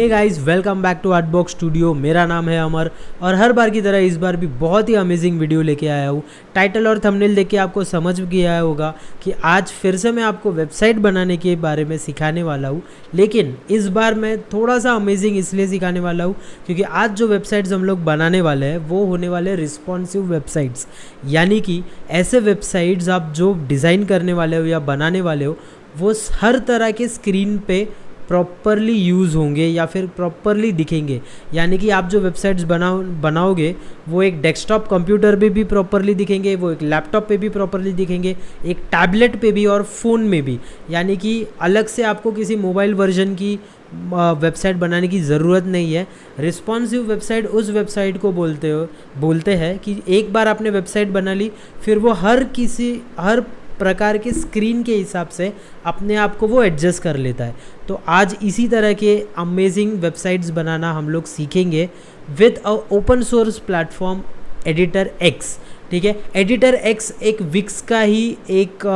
Hey guys, welcome back to Artbox studio. मेरा नाम है अमर और हर बार की तरह इस बार भी बहुत ही अमेजिंग वीडियो लेके आया हूँ। टाइटल और थंबनेल देख के आपको समझ गया होगा कि आज फिर से मैं आपको वेबसाइट बनाने के बारे में सिखाने वाला हूँ। लेकिन इस बार मैं थोड़ा सा अमेजिंग इसलिए सिखाने वाला हूँ क्योंकि आज जो वेबसाइट्स हम लोग बनाने वाले हैं वो होने वाले रिस्पॉन्सिव वेबसाइट्स, यानी कि ऐसे वेबसाइट्स आप जो डिज़ाइन करने वाले हो या बनाने वाले हो वो हर तरह के स्क्रीन पे प्रॉपरली यूज़ होंगे या फिर प्रॉपरली दिखेंगे। यानी कि आप जो वेबसाइट्स बनाओगे वो एक डेस्कटॉप कंप्यूटर पे भी प्रॉपरली दिखेंगे, वो एक लैपटॉप पे भी प्रॉपरली दिखेंगे, एक टैबलेट पे भी और फ़ोन में भी। यानी कि अलग से आपको किसी मोबाइल वर्जन की वेबसाइट बनाने की ज़रूरत नहीं है। रिस्पॉन्सिव वेबसाइट उस वेबसाइट को बोलते हैं कि एक बार आपने वेबसाइट बना ली फिर वो हर प्रकार के स्क्रीन के हिसाब से अपने आप को वो एडजस्ट कर लेता है। तो आज इसी तरह के अमेजिंग वेबसाइट्स बनाना हम लोग सीखेंगे with a open source platform editor x. ठीक है, एडिटर एक्स एक विक्स का ही एक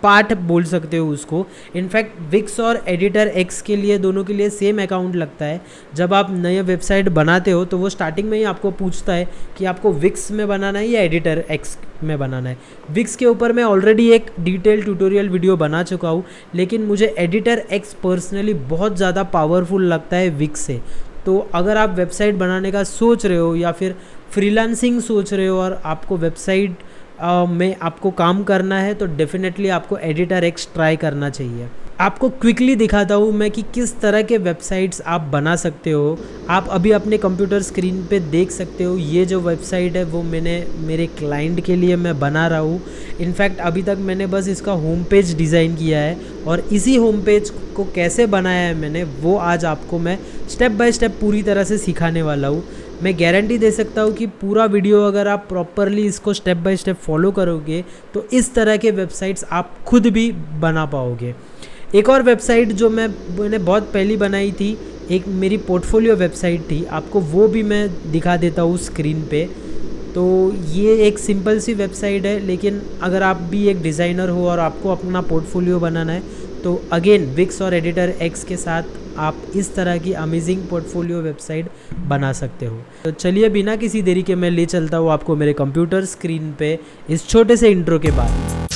पार्ट बोल सकते हो उसको। इनफैक्ट विक्स और एडिटर एक्स के लिए दोनों के लिए सेम अकाउंट लगता है। जब आप नए वेबसाइट बनाते हो तो वो स्टार्टिंग में ही आपको पूछता है कि आपको विक्स में बनाना है या एडिटर एक्स में बनाना है। विक्स के ऊपर मैं ऑलरेडी एक डिटेल ट्यूटोरियल वीडियो बना चुका हूँ, लेकिन मुझे एडिटर एक्स पर्सनली बहुत ज़्यादा पावरफुल लगता है विक्स से। तो अगर आप वेबसाइट बनाने का सोच रहे हो या फिर फ्रीलांसिंग सोच रहे हो और आपको वेबसाइट में आपको काम करना है तो डेफिनेटली आपको एडिटर एक्स ट्राई करना चाहिए। आपको क्विकली दिखाता हूँ मैं कि किस तरह के वेबसाइट्स आप बना सकते हो। आप अभी अपने कंप्यूटर स्क्रीन पे देख सकते हो ये जो वेबसाइट है वो मैंने मेरे क्लाइंट के लिए मैं बना रहा हूँ। इनफैक्ट अभी तक मैंने बस इसका होम पेज डिज़ाइन किया है और इसी होम पेज को कैसे बनाया है मैंने वो आज आपको मैं स्टेप बाय स्टेप पूरी तरह से सिखाने वाला हूँ। मैं गारंटी दे सकता हूँ कि पूरा वीडियो अगर आप प्रॉपरली इसको स्टेप बाय स्टेप फॉलो करोगे तो इस तरह के वेबसाइट्स आप खुद भी बना पाओगे। एक और वेबसाइट जो मैंने बहुत पहली बनाई थी, एक मेरी पोर्टफोलियो वेबसाइट थी, आपको वो भी मैं दिखा देता हूँ स्क्रीन पे। तो ये एक सिंपल सी वेबसाइट है, लेकिन अगर आप भी एक डिज़ाइनर हो और आपको अपना पोर्टफोलियो बनाना है तो अगेन विक्स और एडिटर एक्स के साथ आप इस तरह की अमेजिंग पोर्टफोलियो वेबसाइट बना सकते हो। तो चलिए बिना किसी देरी के मैं ले चलता हूँ आपको मेरे कंप्यूटर स्क्रीन पे इस छोटे से इंट्रो के बाद।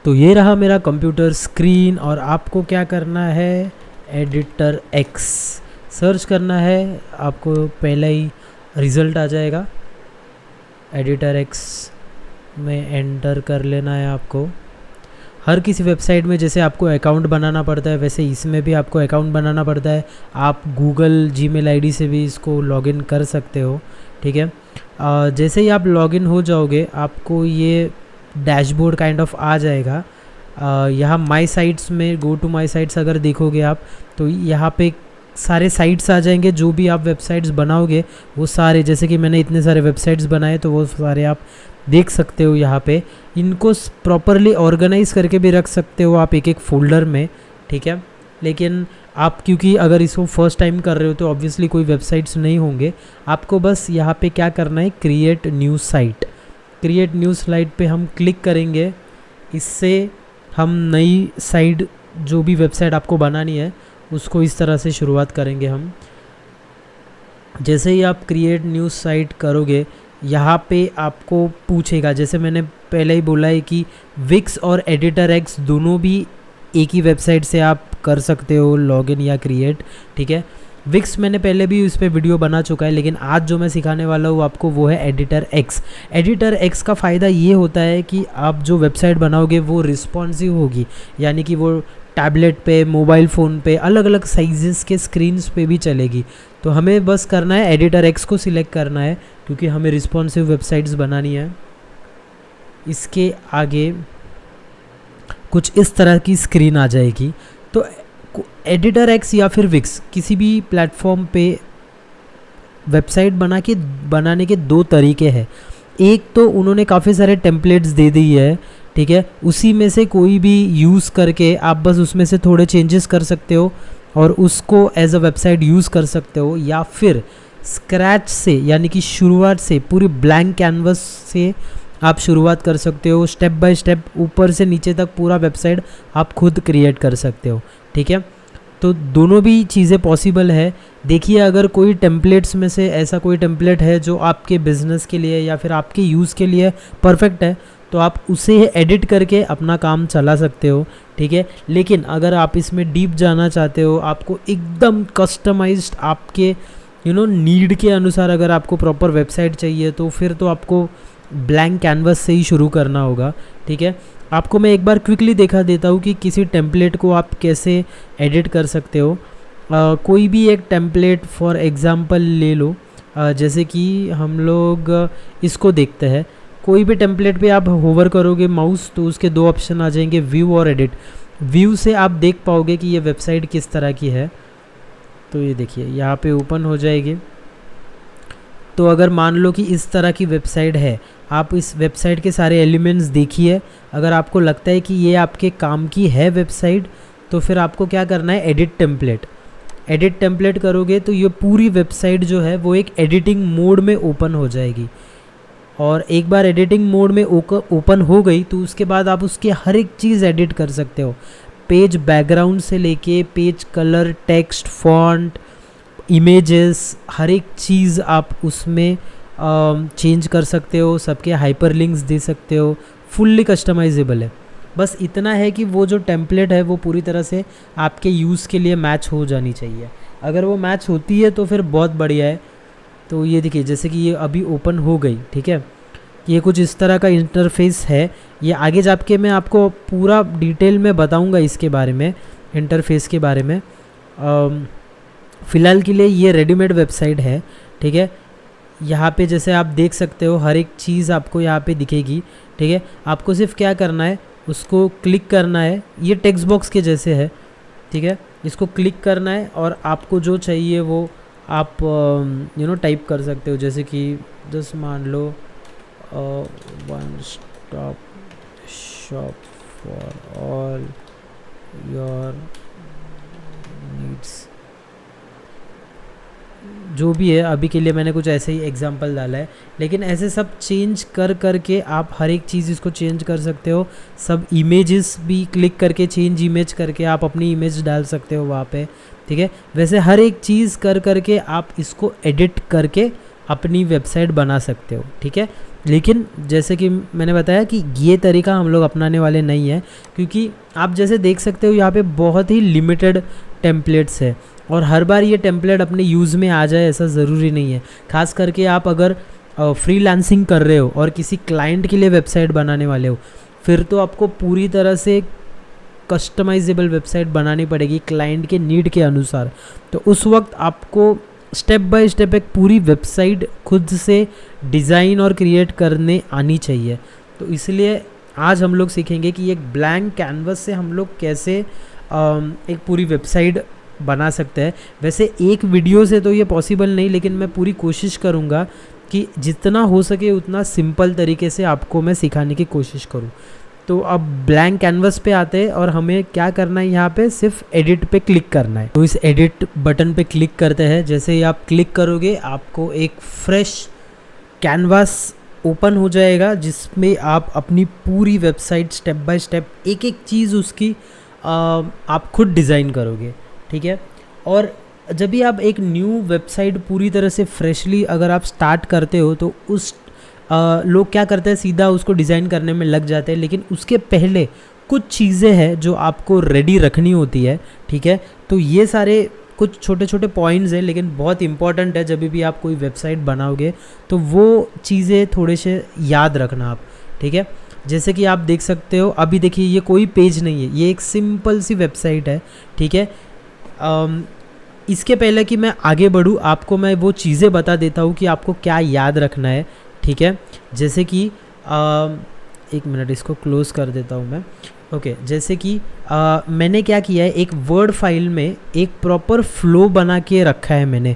तो ये रहा मेरा कंप्यूटर स्क्रीन और आपको क्या करना है, एडिटर एक्स सर्च करना है। आपको पहला ही रिज़ल्ट आ जाएगा, एडिटर एक्स में एंटर कर लेना है आपको। हर किसी वेबसाइट में जैसे आपको अकाउंट बनाना पड़ता है वैसे इसमें भी आपको अकाउंट बनाना पड़ता है। आप गूगल जीमेल आईडी से भी इसको लॉगिन कर सकते हो। ठीक है, जैसे ही आप लॉगिन हो जाओगे आपको ये डैशबोर्ड काइंड ऑफ आ जाएगा। यहाँ माई साइट्स में गो टू माई साइट्स अगर देखोगे आप तो यहाँ पे सारे साइट्स आ जाएंगे। जो भी आप वेबसाइट्स बनाओगे वो सारे, जैसे कि मैंने इतने सारे वेबसाइट्स बनाए तो वो सारे आप देख सकते हो यहाँ पे। इनको प्रॉपरली ऑर्गेनाइज करके भी रख सकते हो आप एक एक फोल्डर में। ठीक है, लेकिन आप क्योंकि अगर इसको फर्स्ट टाइम कर रहे हो तो ऑब्वियसली कोई वेबसाइट्स नहीं होंगे। आपको बस यहाँ पे क्या करना है, create new site. Create new site पे हम क्लिक करेंगे। इससे हम नई साइट जो भी वेबसाइट आपको बनानी है उसको इस तरह से शुरुआत करेंगे हम। जैसे ही आप क्रिएट न्यू साइट करोगे यहाँ पे आपको पूछेगा, जैसे मैंने पहले ही बोला है कि विक्स और एडिटर एक्स दोनों भी एक ही वेबसाइट से आप कर सकते हो लॉगिन या क्रिएट। ठीक है, विक्स मैंने पहले भी इस पर वीडियो बना चुका है, लेकिन आज जो मैं सिखाने वाला हूँ आपको वो है एडिटर एक्स। एडिटर एक्स का फ़ायदा ये होता है कि आप जो वेबसाइट बनाओगे वो रिस्पॉन्सिव होगी, यानी कि वो टैबलेट पे, मोबाइल फ़ोन पे, अलग अलग साइजेस के स्क्रीन्स पे भी चलेगी। तो हमें बस करना है एडिटर एक्स को सिलेक्ट करना है क्योंकि हमें रिस्पॉन्सिव वेबसाइट्स बनानी है। इसके आगे कुछ इस तरह की स्क्रीन आ जाएगी। तो एडिटर एक्स या फिर विक्स किसी भी प्लेटफॉर्म पे वेबसाइट बनाने के दो तरीके हैं। एक तो उन्होंने काफ़ी सारे टेम्पलेट्स दे दी है, ठीक है, उसी में से कोई भी यूज़ करके आप बस उसमें से थोड़े चेंजेस कर सकते हो और उसको एज अ वेबसाइट यूज़ कर सकते हो। या फिर स्क्रैच से, यानी कि शुरुआत से पूरी ब्लैंक कैनवस से आप शुरुआत कर सकते हो। स्टेप बाय स्टेप ऊपर से नीचे तक पूरा वेबसाइट आप खुद क्रिएट कर सकते हो, ठीक है। तो दोनों भी चीज़ें पॉसिबल है। देखिए, अगर कोई टेम्पलेट्स में से ऐसा कोई टेम्पलेट है जो आपके बिज़नेस के लिए या फिर आपके यूज़ के लिए परफेक्ट है, तो आप उसे एडिट करके अपना काम चला सकते हो, ठीक है। लेकिन अगर आप इसमें डीप जाना चाहते हो, आपको एकदम कस्टमाइज्ड आपके नीड के अनुसार अगर आपको प्रॉपर वेबसाइट चाहिए, तो फिर तो आपको ब्लैंक कैनवस से ही शुरू करना होगा, ठीक है। आपको मैं एक बार क्विकली दिखा देता हूँ कि किसी टेम्पलेट को आप कैसे एडिट कर सकते हो। कोई भी एक टेम्पलेट फॉर एग्ज़ाम्पल ले लो, जैसे कि हम लोग इसको देखते हैं। कोई भी टेम्पलेट पे आप होवर करोगे माउस तो उसके दो ऑप्शन आ जाएंगे, व्यू और एडिट। व्यू से आप देख पाओगे कि ये वेबसाइट किस तरह की है। तो ये देखिए यहाँ पे ओपन हो जाएगी। तो अगर मान लो कि इस तरह की वेबसाइट है, आप इस वेबसाइट के सारे एलिमेंट्स देखिए। अगर आपको लगता है कि ये आपके काम की है वेबसाइट, तो फिर आपको क्या करना है, एडिट टेम्पलेट। एडिट टेम्पलेट करोगे तो ये पूरी वेबसाइट जो है वो एक एडिटिंग मोड में ओपन हो जाएगी। और एक बार एडिटिंग मोड में ओपन हो गई तो उसके बाद आप उसकी हर एक चीज़ एडिट कर सकते हो। पेज बैकग्राउंड से लेके page colour, text, font, images, हर एक चीज़ आप उसमें चेंज कर सकते हो। सबके हाइपरलिंक्स दे सकते हो। फुल्ली कस्टमाइजेबल है। बस इतना है कि वो जो टेम्पलेट है वो पूरी तरह से आपके यूज़ के लिए मैच हो जानी चाहिए। अगर वो मैच होती है तो फिर बहुत बढ़िया है। तो ये देखिए, जैसे कि ये अभी ओपन हो गई, ठीक है। ये कुछ इस तरह का इंटरफेस है। ये आगे जाके मैं आपको पूरा डिटेल में बताऊंगा इसके बारे में, इंटरफेस के बारे में। फ़िलहाल के लिए ये रेडीमेड वेबसाइट है, ठीक है। यहाँ पे जैसे आप देख सकते हो हर एक चीज़ आपको यहाँ पे दिखेगी, ठीक है। आपको सिर्फ क्या करना है, उसको क्लिक करना है। ये टेक्स्ट बॉक्स के जैसे है, ठीक है। इसको क्लिक करना है और आपको जो चाहिए वो आप टाइप कर सकते हो। जैसे कि जस्ट मान लो one stop shop for all your needs, जो भी है। अभी के लिए मैंने कुछ ऐसे ही एग्जांपल डाला है, लेकिन ऐसे सब चेंज करके आप हर एक चीज़ इसको चेंज कर सकते हो। सब इमेजेस भी क्लिक करके चेंज इमेज करके आप अपनी इमेज डाल सकते हो वहाँ पे, ठीक है। वैसे हर एक चीज़ करके आप इसको एडिट करके अपनी वेबसाइट बना सकते हो, ठीक है। लेकिन जैसे कि मैंने बताया कि ये तरीका हम लोग अपनाने वाले नहीं है, क्योंकि आप जैसे देख सकते हो यहाँ पे बहुत ही लिमिटेड टेम्पलेट्स है और हर बार ये टेम्पलेट अपने यूज़ में आ जाए ऐसा ज़रूरी नहीं है। खास करके आप अगर फ्रीलांसिंग कर रहे हो और किसी क्लाइंट के लिए वेबसाइट बनाने वाले हो, फिर तो आपको पूरी तरह से कस्टमाइजेबल वेबसाइट बनानी पड़ेगी क्लाइंट के नीड के अनुसार। तो उस वक्त आपको स्टेप बाय स्टेप एक पूरी वेबसाइट खुद से डिज़ाइन और क्रिएट करने आनी चाहिए। तो इसलिए आज हम लोग सीखेंगे कि एक ब्लैंक कैनवस से हम लोग कैसे एक पूरी वेबसाइट बना सकते हैं। वैसे एक वीडियो से तो ये पॉसिबल नहीं, लेकिन मैं पूरी कोशिश करूँगा कि जितना हो सके उतना सिंपल तरीके से आपको मैं सिखाने की कोशिश करूँ। तो अब ब्लैंक कैनवस पे आते हैं और हमें क्या करना है, यहाँ पे सिर्फ एडिट पे क्लिक करना है। तो इस एडिट बटन पे क्लिक करते हैं। जैसे ही आप क्लिक करोगे आपको एक फ्रेश कैनवास ओपन हो जाएगा, जिसमें आप अपनी पूरी वेबसाइट स्टेप बाय स्टेप एक एक चीज़ उसकी आप खुद डिज़ाइन करोगे, ठीक है। और जब भी आप एक न्यू वेबसाइट पूरी तरह से फ्रेशली अगर आप स्टार्ट करते हो तो उस लोग क्या करते हैं, सीधा उसको डिज़ाइन करने में लग जाते हैं। लेकिन उसके पहले कुछ चीज़ें हैं जो आपको रेडी रखनी होती है, ठीक है। तो ये सारे कुछ छोटे छोटे पॉइंट्स हैं, लेकिन बहुत इंपॉर्टेंट है। जब भी आप कोई वेबसाइट बनाओगे तो वो चीज़ें थोड़े से याद रखना आप, ठीक है। जैसे कि आप देख सकते हो, अभी देखिए ये कोई पेज नहीं है, ये एक सिंपल सी वेबसाइट है, ठीक है। इसके पहले कि मैं आगे बढ़ूँ, आपको मैं वो चीज़ें बता देता हूँ कि आपको क्या याद रखना है, ठीक है। जैसे कि एक मिनट, इसको क्लोज़ कर देता हूँ मैं। ओके, जैसे कि मैंने क्या किया है, एक वर्ड फाइल में एक प्रॉपर फ्लो बना के रखा है मैंने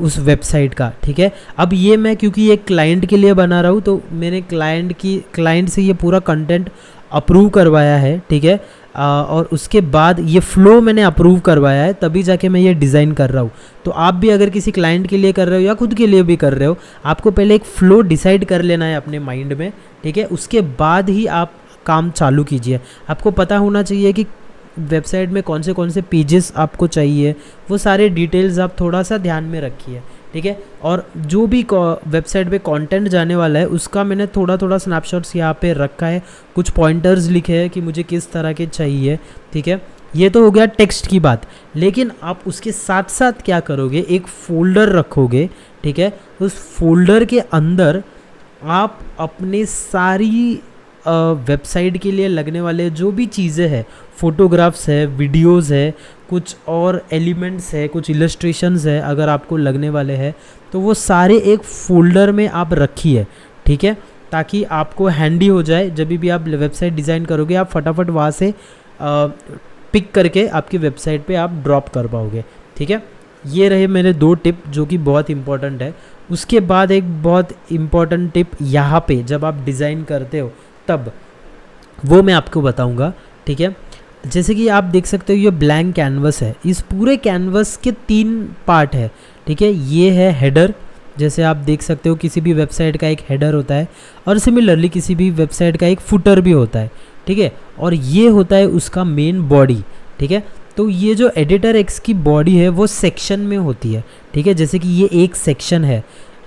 उस वेबसाइट का, ठीक है। अब ये मैं क्योंकि एक क्लाइंट के लिए बना रहा हूँ, तो मैंने क्लाइंट से ये पूरा कंटेंट अप्रूव करवाया है, ठीक है। और उसके बाद ये फ्लो मैंने अप्रूव करवाया है, तभी जाके मैं ये डिज़ाइन कर रहा हूँ। तो आप भी अगर किसी क्लाइंट के लिए कर रहे हो या खुद के लिए भी कर रहे हो, आपको पहले एक फ़्लो डिसाइड कर लेना है अपने माइंड में, ठीक है। उसके बाद ही आप काम चालू कीजिए। आपको पता होना चाहिए कि वेबसाइट में कौन से पेजेस आपको चाहिए, वो सारे डिटेल्स आप थोड़ा सा ध्यान में रखिए, ठीक है। और जो भी वेबसाइट पे कंटेंट जाने वाला है उसका मैंने थोड़ा स्नैपशॉट्स यहाँ पे रखा है, कुछ पॉइंटर्स लिखे हैं कि मुझे किस तरह के चाहिए, ठीक है। ये तो हो गया टेक्स्ट की बात, लेकिन आप उसके साथ साथ क्या करोगे, एक फ़ोल्डर रखोगे, ठीक है। उस फोल्डर के अंदर आप अपने सारी वेबसाइट के लिए लगने वाले जो भी चीज़ें हैं, फ़ोटोग्राफ्स है, वीडियोस है, कुछ और एलिमेंट्स है, कुछ इलस्ट्रेशंस है अगर आपको लगने वाले हैं, तो वो सारे एक फ़ोल्डर में आप रखिए, ठीक है, ताकि आपको हैंडी हो जाए। जब भी आप वेबसाइट डिज़ाइन करोगे आप फटाफट वहाँ से पिक करके आपकी वेबसाइट पे आप ड्रॉप कर पाओगे, ठीक है। ये रहे मेरे 2 टिप जो कि बहुत इंपॉर्टेंट है। उसके बाद एक बहुत इम्पॉर्टेंट टिप यहाँ पे जब आप डिज़ाइन करते हो तब वो मैं आपको बताऊँगा, ठीक है। जैसे कि आप देख सकते हो ये ब्लैंक कैनवस है, इस पूरे कैनवस के 3 पार्ट है, ठीक है। ये है हेडर, जैसे आप देख सकते हो किसी भी वेबसाइट का एक हेडर होता है, और सिमिलरली किसी भी वेबसाइट का एक फुटर भी होता है, ठीक है। और ये होता है उसका मेन बॉडी, ठीक है। तो ये जो एडिटर एक्स की बॉडी है वो सेक्शन में होती है, ठीक है। जैसे कि ये एक सेक्शन है,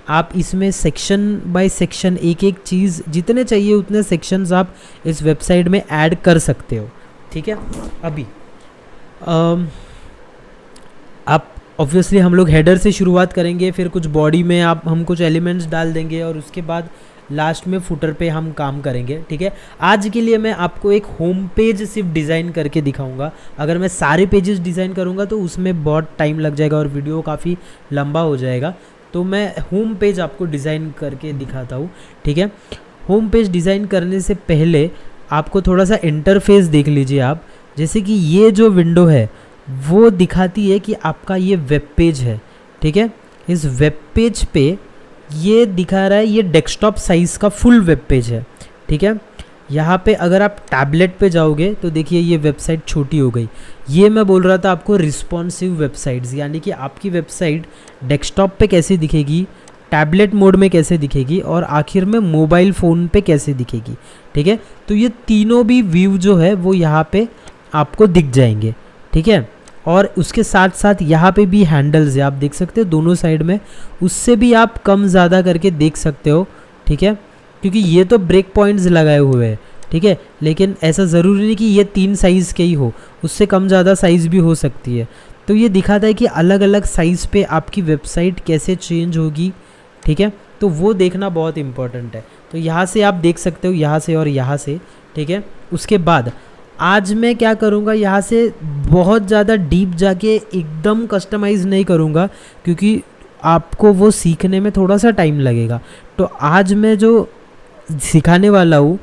आप इसमें सेक्शन बाय सेक्शन एक एक चीज़ जितने चाहिए उतने सेक्शंस आप इस वेबसाइट में ऐड कर सकते हो, ठीक है। अभी आप ऑब्वियसली हम लोग हेडर से शुरुआत करेंगे, फिर कुछ बॉडी में हम कुछ एलिमेंट्स डाल देंगे, और उसके बाद लास्ट में फुटर पे हम काम करेंगे, ठीक है। आज के लिए मैं आपको एक होम पेज सिर्फ डिज़ाइन करके दिखाऊंगा। अगर मैं सारे पेजेस डिज़ाइन करूंगा तो उसमें बहुत टाइम लग जाएगा और वीडियो काफ़ी लंबा हो जाएगा, तो मैं होम पेज आपको डिज़ाइन करके दिखाता हूँ, ठीक है। होम पेज डिज़ाइन करने से पहले आपको थोड़ा सा इंटरफेस देख लीजिए आप। जैसे कि ये जो विंडो है वो दिखाती है कि आपका ये वेब पेज है, ठीक है। इस वेब पेज पे ये दिखा रहा है ये डेस्कटॉप साइज़ का फुल वेब पेज है, ठीक है। यहाँ पे अगर आप टैबलेट पे जाओगे तो देखिए ये वेबसाइट छोटी हो गई। ये मैं बोल रहा था आपको रिस्पॉन्सिव वेबसाइट्स, यानी कि आपकी वेबसाइट डेस्कटॉप पे कैसे दिखेगी, टैबलेट मोड में कैसे दिखेगी, और आखिर में मोबाइल फ़ोन पे कैसे दिखेगी, ठीक है। तो ये तीनों भी व्यू जो है वो यहाँ पे आपको दिख जाएंगे, ठीक है। और उसके साथ साथ यहाँ पे भी हैंडल्स है, आप देख सकते हो दोनों साइड में, उससे भी आप कम ज़्यादा करके देख सकते हो, ठीक है। क्योंकि ये तो ब्रेक पॉइंट्स लगाए हुए हैं, ठीक है, लेकिन ऐसा ज़रूरी नहीं कि ये 3 साइज़ के ही हो, उससे कम ज़्यादा साइज़ भी हो सकती है। तो ये दिखाता है कि अलग अलग साइज़ पे आपकी वेबसाइट कैसे चेंज होगी, ठीक है। तो वो देखना बहुत इंपॉर्टेंट है। तो यहाँ से आप देख सकते हो, यहाँ से और यहाँ से, ठीक है। उसके बाद आज मैं क्या करूँगा, यहाँ से बहुत ज़्यादा डीप जाके एकदम कस्टमाइज़ नहीं करूँगा, क्योंकि आपको वो सीखने में थोड़ा सा टाइम लगेगा। तो आज मैं जो सिखाने वाला हूँ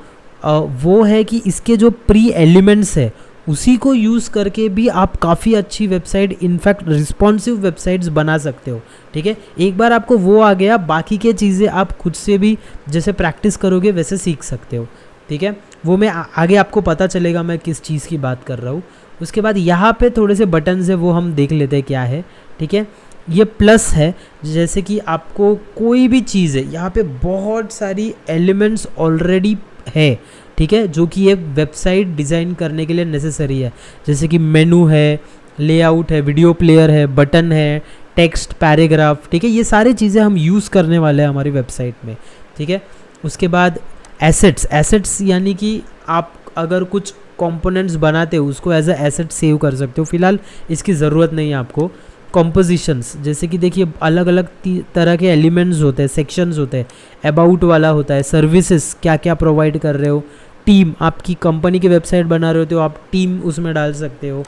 वो है कि इसके जो प्री एलिमेंट्स है उसी को यूज़ करके भी आप काफ़ी अच्छी वेबसाइट, इनफैक्ट रिस्पॉन्सिव वेबसाइट्स बना सकते हो, ठीक है। एक बार आपको वो आ गया, बाकी के चीज़ें आप खुद से भी जैसे प्रैक्टिस करोगे वैसे सीख सकते हो, ठीक है। वो मैं आगे आपको पता चलेगा मैं किस चीज़ की बात कर रहा हूँ। उसके बाद यहाँ पे थोड़े से बटन्स है, वो हम देख लेते हैं क्या है, ठीक है। ये प्लस है, जैसे कि आपको कोई भी चीज़ है, यहाँ पे बहुत सारी एलिमेंट्स ऑलरेडी है, ठीक है, जो कि ये वेबसाइट डिज़ाइन करने के लिए नेसेसरी है। जैसे कि मेनू है, लेआउट है, वीडियो प्लेयर है, बटन है, टेक्स्ट, पैराग्राफ, ठीक है। ये सारी चीज़ें हम यूज़ करने वाले हैं हमारी वेबसाइट में, ठीक है। उसके बाद एसेट्स यानी कि आप अगर कुछ कंपोनेंट्स बनाते हो उसको एज अ एसेट सेव कर सकते हो। फिलहाल इसकी ज़रूरत नहीं है आपको। कॉम्पोजिशंस, जैसे कि देखिए अलग अलग तरह के एलिमेंट्स होते हैं, सेक्शंस होते हैं, अबाउट वाला होता है, सर्विसेज क्या क्या प्रोवाइड कर रहे हो, टीम, आपकी कंपनी की वेबसाइट बना रहे हो तो आप टीम उसमें डाल सकते हो,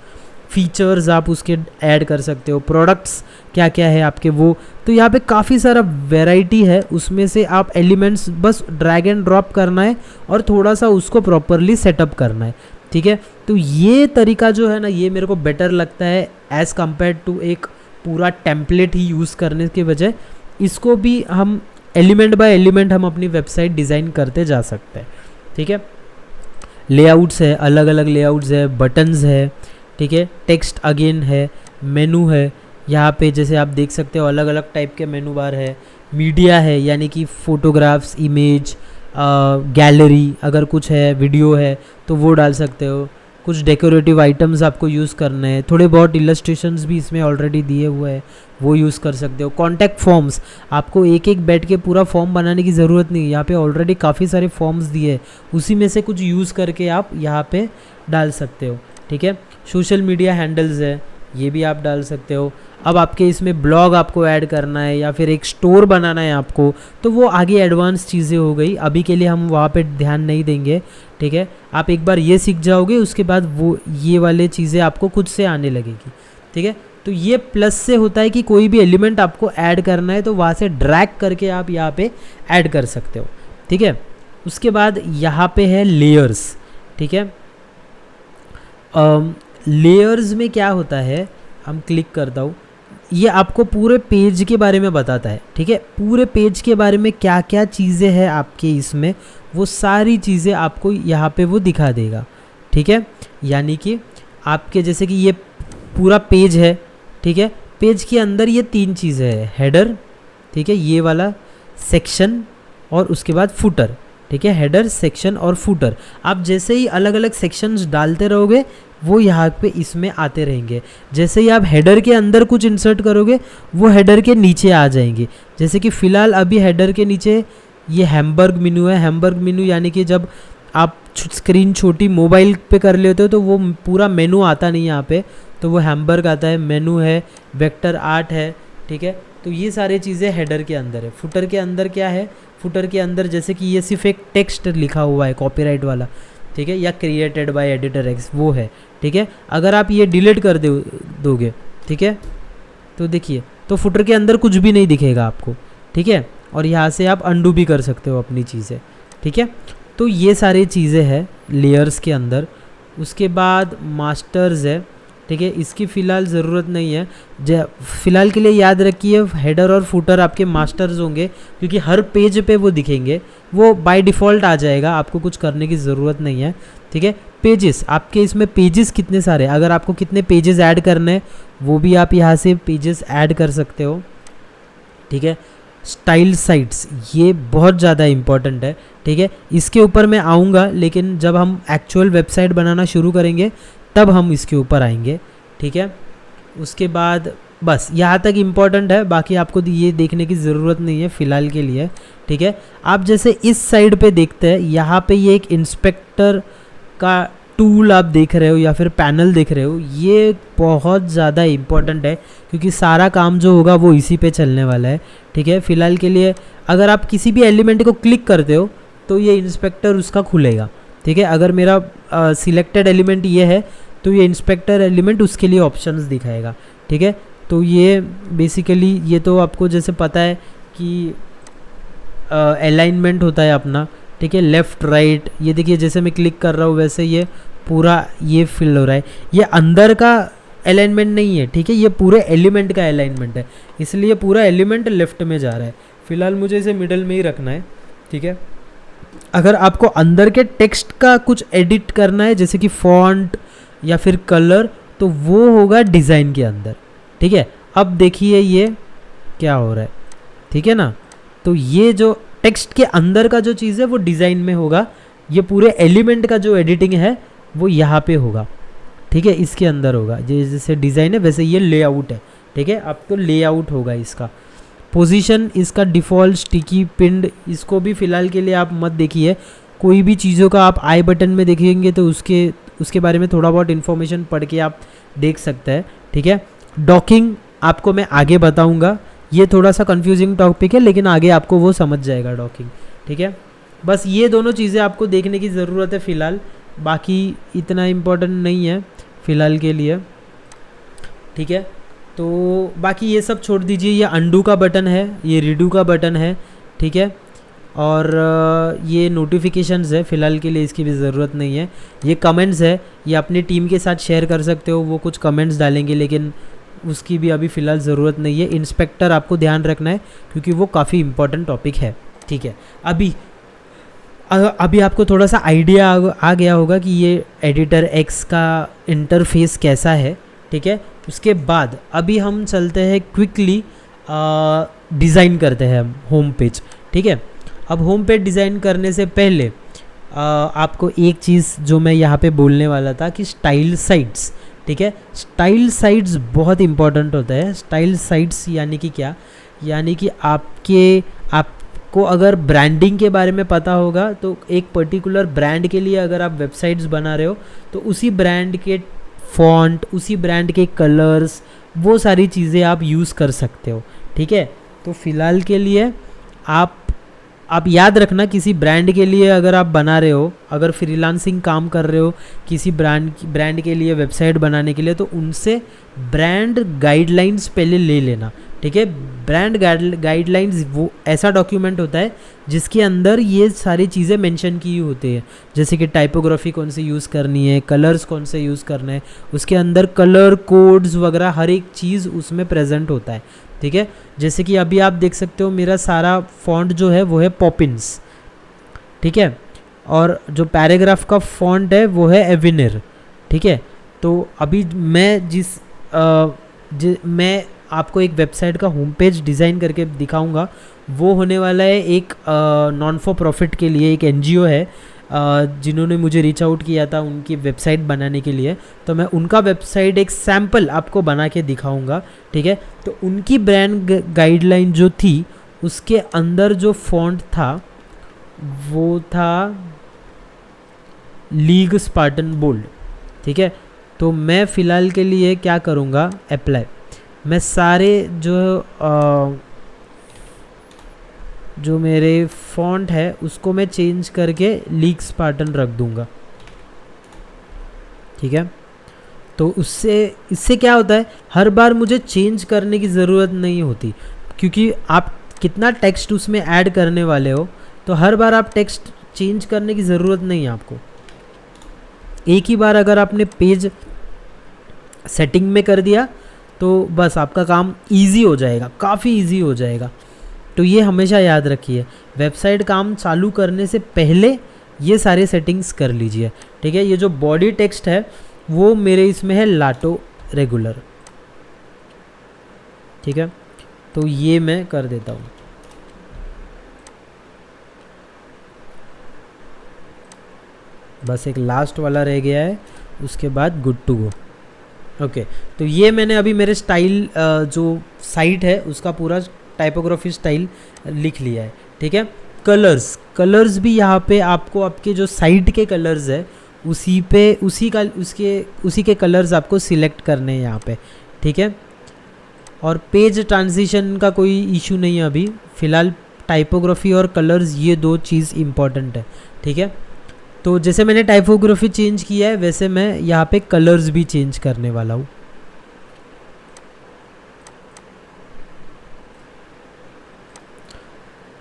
फीचर्स आप उसके ऐड कर सकते हो, प्रोडक्ट्स क्या क्या है आपके वो। तो यहाँ पे काफ़ी सारा वैरायटी है, उसमें से आप एलिमेंट्स बस ड्रैग एंड ड्रॉप करना है और थोड़ा सा उसको प्रॉपरली सेटअप करना है, ठीक है। तो ये तरीका जो है ना, ये मेरे को बेटर लगता है एज़ कम्पेयर टू एक पूरा टेम्पलेट ही यूज़ करने के बजाय। इसको भी हम एलिमेंट बाय एलिमेंट हम अपनी वेबसाइट डिज़ाइन करते जा सकते हैं, ठीक है। लेआउट्स है, अलग अलग लेआउट्स है, बटन्स है, ठीक है, टेक्स्ट अगेन है, मेनू है, यहाँ पे जैसे आप देख सकते हो अलग अलग टाइप के मेनू बार है, मीडिया है यानी कि फ़ोटोग्राफ्स, इमेज, गैलरी, अगर कुछ है, वीडियो है तो वो डाल सकते हो, कुछ डेकोरेटिव आइटम्स आपको यूज़ करने हैं, थोड़े बहुत इलस्ट्रेशंस भी इसमें ऑलरेडी दिए हुए हैं वो यूज़ कर सकते हो। कॉन्टैक्ट फॉर्म्स, आपको एक एक बैठ के पूरा फॉर्म बनाने की ज़रूरत नहीं है, यहाँ पे ऑलरेडी काफ़ी सारे फॉर्म्स दिए हैं, उसी में से कुछ यूज़ करके आप यहाँ पे डाल सकते हो, ठीक है। सोशल मीडिया हैंडल्स है, ये भी आप डाल सकते हो। अब आपके इसमें ब्लॉग आपको ऐड करना है या फिर एक स्टोर बनाना है आपको, तो वो आगे एडवांस चीज़ें हो गई, अभी के लिए हम वहाँ पे ध्यान नहीं देंगे, ठीक है। आप एक बार ये सीख जाओगे उसके बाद वो ये वाले चीज़ें आपको खुद से आने लगेगी, ठीक है। तो ये प्लस से होता है कि कोई भी एलिमेंट आपको ऐड करना है तो वहाँ से ड्रैग करके आप यहाँ पे ऐड कर सकते हो, ठीक है। उसके बाद यहाँ पे है लेयर्स, ठीक है। लेयर्स में क्या होता है, हम क्लिक करता हूँ, ये आपको पूरे पेज के बारे में बताता है, ठीक है। पूरे पेज के बारे में क्या क्या चीज़ें हैं आपके इसमें, वो सारी चीज़ें आपको यहाँ पे वो दिखा देगा, ठीक है। यानी कि आपके जैसे कि ये पूरा पेज है, ठीक है, पेज के अंदर ये 3 चीज़ें हैं, हेडर, ठीक है, ये वाला सेक्शन और उसके बाद फुटर, ठीक है, हेडर, सेक्शन और फुटर। आप जैसे ही अलग अलग सेक्शंस डालते रहोगे वो यहाँ पे इसमें आते रहेंगे। जैसे ही आप हेडर के अंदर कुछ इंसर्ट करोगे वो हेडर के नीचे आ जाएंगे। जैसे कि फ़िलहाल अभी हेडर के नीचे ये हैम्बर्ग मेनू है। हैम्बर्ग मेनू यानी कि जब आप स्क्रीन छोटी मोबाइल पे कर लेते हो तो वो पूरा मेनू आता नहीं यहाँ पे, तो वो हैम्बर्ग आता है, मेनू है, वेक्टर आर्ट है, ठीक है। तो ये सारी चीज़ें हेडर के अंदर है। फुटर के अंदर क्या है, फुटर के अंदर जैसे कि ये सिर्फ एक टेक्स्ट लिखा हुआ है कॉपीराइट वाला, ठीक है, या क्रिएटेड बाय एडिटर एक्स, वो है, ठीक है। अगर आप ये डिलीट कर दोगे, ठीक है, तो देखिए तो फुटर के अंदर कुछ भी नहीं दिखेगा आपको, ठीक है। और यहाँ से आप अंडू भी कर सकते हो अपनी चीज़ें, ठीक है। तो ये सारी चीज़ें हैं लेयर्स के अंदर। उसके बाद मास्टर्स है, ठीक है, इसकी फ़िलहाल ज़रूरत नहीं है। फ़िलहाल के लिए याद रखिए हेडर और फुटर आपके मास्टर्स होंगे, क्योंकि हर पेज पे वो दिखेंगे, वो बाय डिफ़ॉल्ट आ जाएगा, आपको कुछ करने की ज़रूरत नहीं है, ठीक है। पेजेस, आपके इसमें पेजेस कितने सारे, अगर आपको कितने पेजेस ऐड करने हैं वो भी आप यहाँ से पेजेस ऐड कर सकते हो, ठीक है। स्टाइल साइट्स, ये बहुत ज़्यादा इम्पॉर्टेंट है, ठीक है। इसके ऊपर मैं आऊँगा, लेकिन जब हम एक्चुअल वेबसाइट बनाना शुरू करेंगे तब हम इसके ऊपर आएंगे, ठीक है। उसके बाद बस यहाँ तक इम्पॉर्टेंट है, बाकी आपको ये देखने की ज़रूरत नहीं है फ़िलहाल के लिए, ठीक है। आप जैसे इस साइड पे देखते हैं, यहाँ पे ये एक इंस्पेक्टर का टूल आप देख रहे हो या फिर पैनल देख रहे हो, ये बहुत ज़्यादा इम्पॉर्टेंट है, क्योंकि सारा काम जो होगा वो इसी पे चलने वाला है, ठीक है। फ़िलहाल के लिए अगर आप किसी भी एलिमेंट को क्लिक करते हो तो ये इंस्पेक्टर उसका खुलेगा, ठीक है। अगर मेरा सिलेक्टेड एलिमेंट ये है तो ये इंस्पेक्टर एलिमेंट उसके लिए ऑप्शंस दिखाएगा, ठीक है। तो ये बेसिकली ये तो आपको जैसे पता है कि अलाइनमेंट होता है अपना, ठीक है, लेफ़्ट राइट। ये देखिए जैसे मैं क्लिक कर रहा हूँ वैसे ये पूरा ये फिल हो रहा है, ये अंदर का अलाइनमेंट नहीं है, ठीक है, ये पूरे एलिमेंट का अलाइनमेंट है, इसलिए पूरा एलिमेंट लेफ़्ट में जा रहा है। फ़िलहाल मुझे इसे मिडल में ही रखना है, ठीक है। अगर आपको अंदर के टेक्स्ट का कुछ एडिट करना है जैसे कि फॉन्ट या फिर कलर, तो वो होगा डिज़ाइन के अंदर, ठीक है। अब देखिए ये क्या हो रहा है, ठीक है ना। तो ये जो टेक्स्ट के अंदर का जो चीज़ है वो डिज़ाइन में होगा, ये पूरे एलिमेंट का जो एडिटिंग है वो यहाँ पे होगा, ठीक है, इसके अंदर होगा। जैसे डिज़ाइन है वैसे ये लेआउट है, ठीक है। अब तो लेआउट होगा इसका। पोजीशन इसका डिफ़ॉल्ट स्टिकी पिंड, इसको भी फ़िलहाल के लिए आप मत देखिए। कोई भी चीज़ों का आप आई बटन में देखेंगे तो उसके बारे में थोड़ा बहुत इन्फॉर्मेशन पढ़ के आप देख सकते हैं, ठीक है। डॉकिंग आपको मैं आगे बताऊंगा, ये थोड़ा सा कंफ्यूजिंग टॉपिक है लेकिन आगे आपको वो समझ जाएगा डॉकिंग, ठीक है। बस ये दोनों चीज़ें आपको देखने की ज़रूरत है फ़िलहाल, बाकी इतना इम्पोर्टेंट नहीं है फ़िलहाल के लिए, ठीक है। तो बाकी ये सब छोड़ दीजिए, ये अंडू का बटन है, ये रीडू का बटन है, ठीक है। और ये नोटिफिकेशंस है, फ़िलहाल के लिए इसकी भी ज़रूरत नहीं है। ये कमेंट्स है, ये अपनी टीम के साथ शेयर कर सकते हो, वो कुछ कमेंट्स डालेंगे लेकिन उसकी भी अभी फ़िलहाल ज़रूरत नहीं है। इंस्पेक्टर आपको ध्यान रखना है क्योंकि वो काफ़ी इंपॉर्टेंट टॉपिक है, ठीक है। अभी अभी आपको थोड़ा सा आइडिया आ गया होगा कि ये एडिटर एक्स का इंटरफेस कैसा है, ठीक है। उसके बाद अभी हम चलते हैं क्विकली डिज़ाइन करते हैं हम होम पेज, ठीक है। अब होम पेज डिज़ाइन करने से पहले आपको एक चीज़ जो मैं यहाँ पे बोलने वाला था कि स्टाइल साइट्स, ठीक है। स्टाइल साइट्स बहुत इंपॉर्टेंट होता है। स्टाइल साइट्स यानी कि क्या, यानी कि आपको अगर ब्रांडिंग के बारे में पता होगा तो एक पर्टिकुलर ब्रांड के लिए अगर आप वेबसाइट्स बना रहे हो तो उसी ब्रांड के फॉन्ट, उसी ब्रांड के कलर्स, वो सारी चीज़ें आप यूज़ कर सकते हो, ठीक है। तो फ़िलहाल के लिए आप याद रखना, किसी ब्रांड के लिए अगर आप बना रहे हो, अगर फ्रीलांसिंग काम कर रहे हो किसी ब्रांड के लिए वेबसाइट बनाने के लिए, तो उनसे ब्रांड गाइडलाइंस पहले ले लेना, ठीक है। ब्रांड गाइडलाइंस वो ऐसा डॉक्यूमेंट होता है जिसके अंदर ये सारी चीज़ें मेंशन की होती है, जैसे कि टाइपोग्राफी कौन सी यूज़ करनी है, कलर्स कौन से यूज़ करने हैं, उसके अंदर कलर कोड्स वगैरह हर एक चीज़ उसमें प्रेजेंट होता है, ठीक है। जैसे कि अभी आप देख सकते हो मेरा सारा फॉन्ट जो है वो है पॉपिंस, ठीक है, और जो पैराग्राफ का फॉन्ट है वो है एविनिर, ठीक है। तो अभी मैं आपको एक वेबसाइट का होम पेज डिज़ाइन करके दिखाऊंगा, वो होने वाला है एक नॉन फॉर प्रॉफिट के लिए, एक एनजीओ है जिन्होंने मुझे रीच आउट किया था उनकी वेबसाइट बनाने के लिए, तो मैं उनका वेबसाइट एक सैम्पल आपको बना के दिखाऊंगा, ठीक है। तो उनकी ब्रांड गाइडलाइन जो थी उसके अंदर जो फॉन्ट था वो था लीग स्पार्टन बोल्ड, ठीक है। तो मैं फ़िलहाल के लिए क्या करूँगा, अप्लाई, मैं सारे जो मेरे फॉन्ट है उसको मैं चेंज करके लीग स्पार्टन रख दूंगा, ठीक है। तो इससे क्या होता है, हर बार मुझे चेंज करने की ज़रूरत नहीं होती, क्योंकि आप कितना टेक्स्ट उसमें ऐड करने वाले हो, तो हर बार आप टेक्स्ट चेंज करने की ज़रूरत नहीं है आपको। एक ही बार अगर आपने पेज सेटिंग में कर दिया तो बस आपका काम इजी हो जाएगा, काफ़ी इजी हो जाएगा। तो ये हमेशा याद रखिए, वेबसाइट काम चालू करने से पहले ये सारे सेटिंग्स कर लीजिए, ठीक है। ये जो बॉडी टेक्स्ट है वो मेरे इसमें है लाटो रेगुलर, ठीक है। तो ये मैं कर देता हूँ, बस एक लास्ट वाला रह गया है, उसके बाद गुड टू गो। ओके, तो ये मैंने अभी मेरे स्टाइल जो साइट है उसका पूरा टाइपोग्राफी स्टाइल लिख लिया है, ठीक है। कलर्स भी यहाँ पे आपको आपके जो साइट के कलर्स है उसी के कलर्स आपको सिलेक्ट करने हैं यहाँ पे, ठीक है। और पेज ट्रांजिशन का कोई इशू नहीं है अभी फ़िलहाल, टाइपोग्राफी और कलर्स ये दो चीज़ इम्पॉर्टेंट है, ठीक है। तो जैसे मैंने टाइपोग्राफी चेंज किया है वैसे मैं यहाँ पे कलर्स भी चेंज करने वाला हूँ।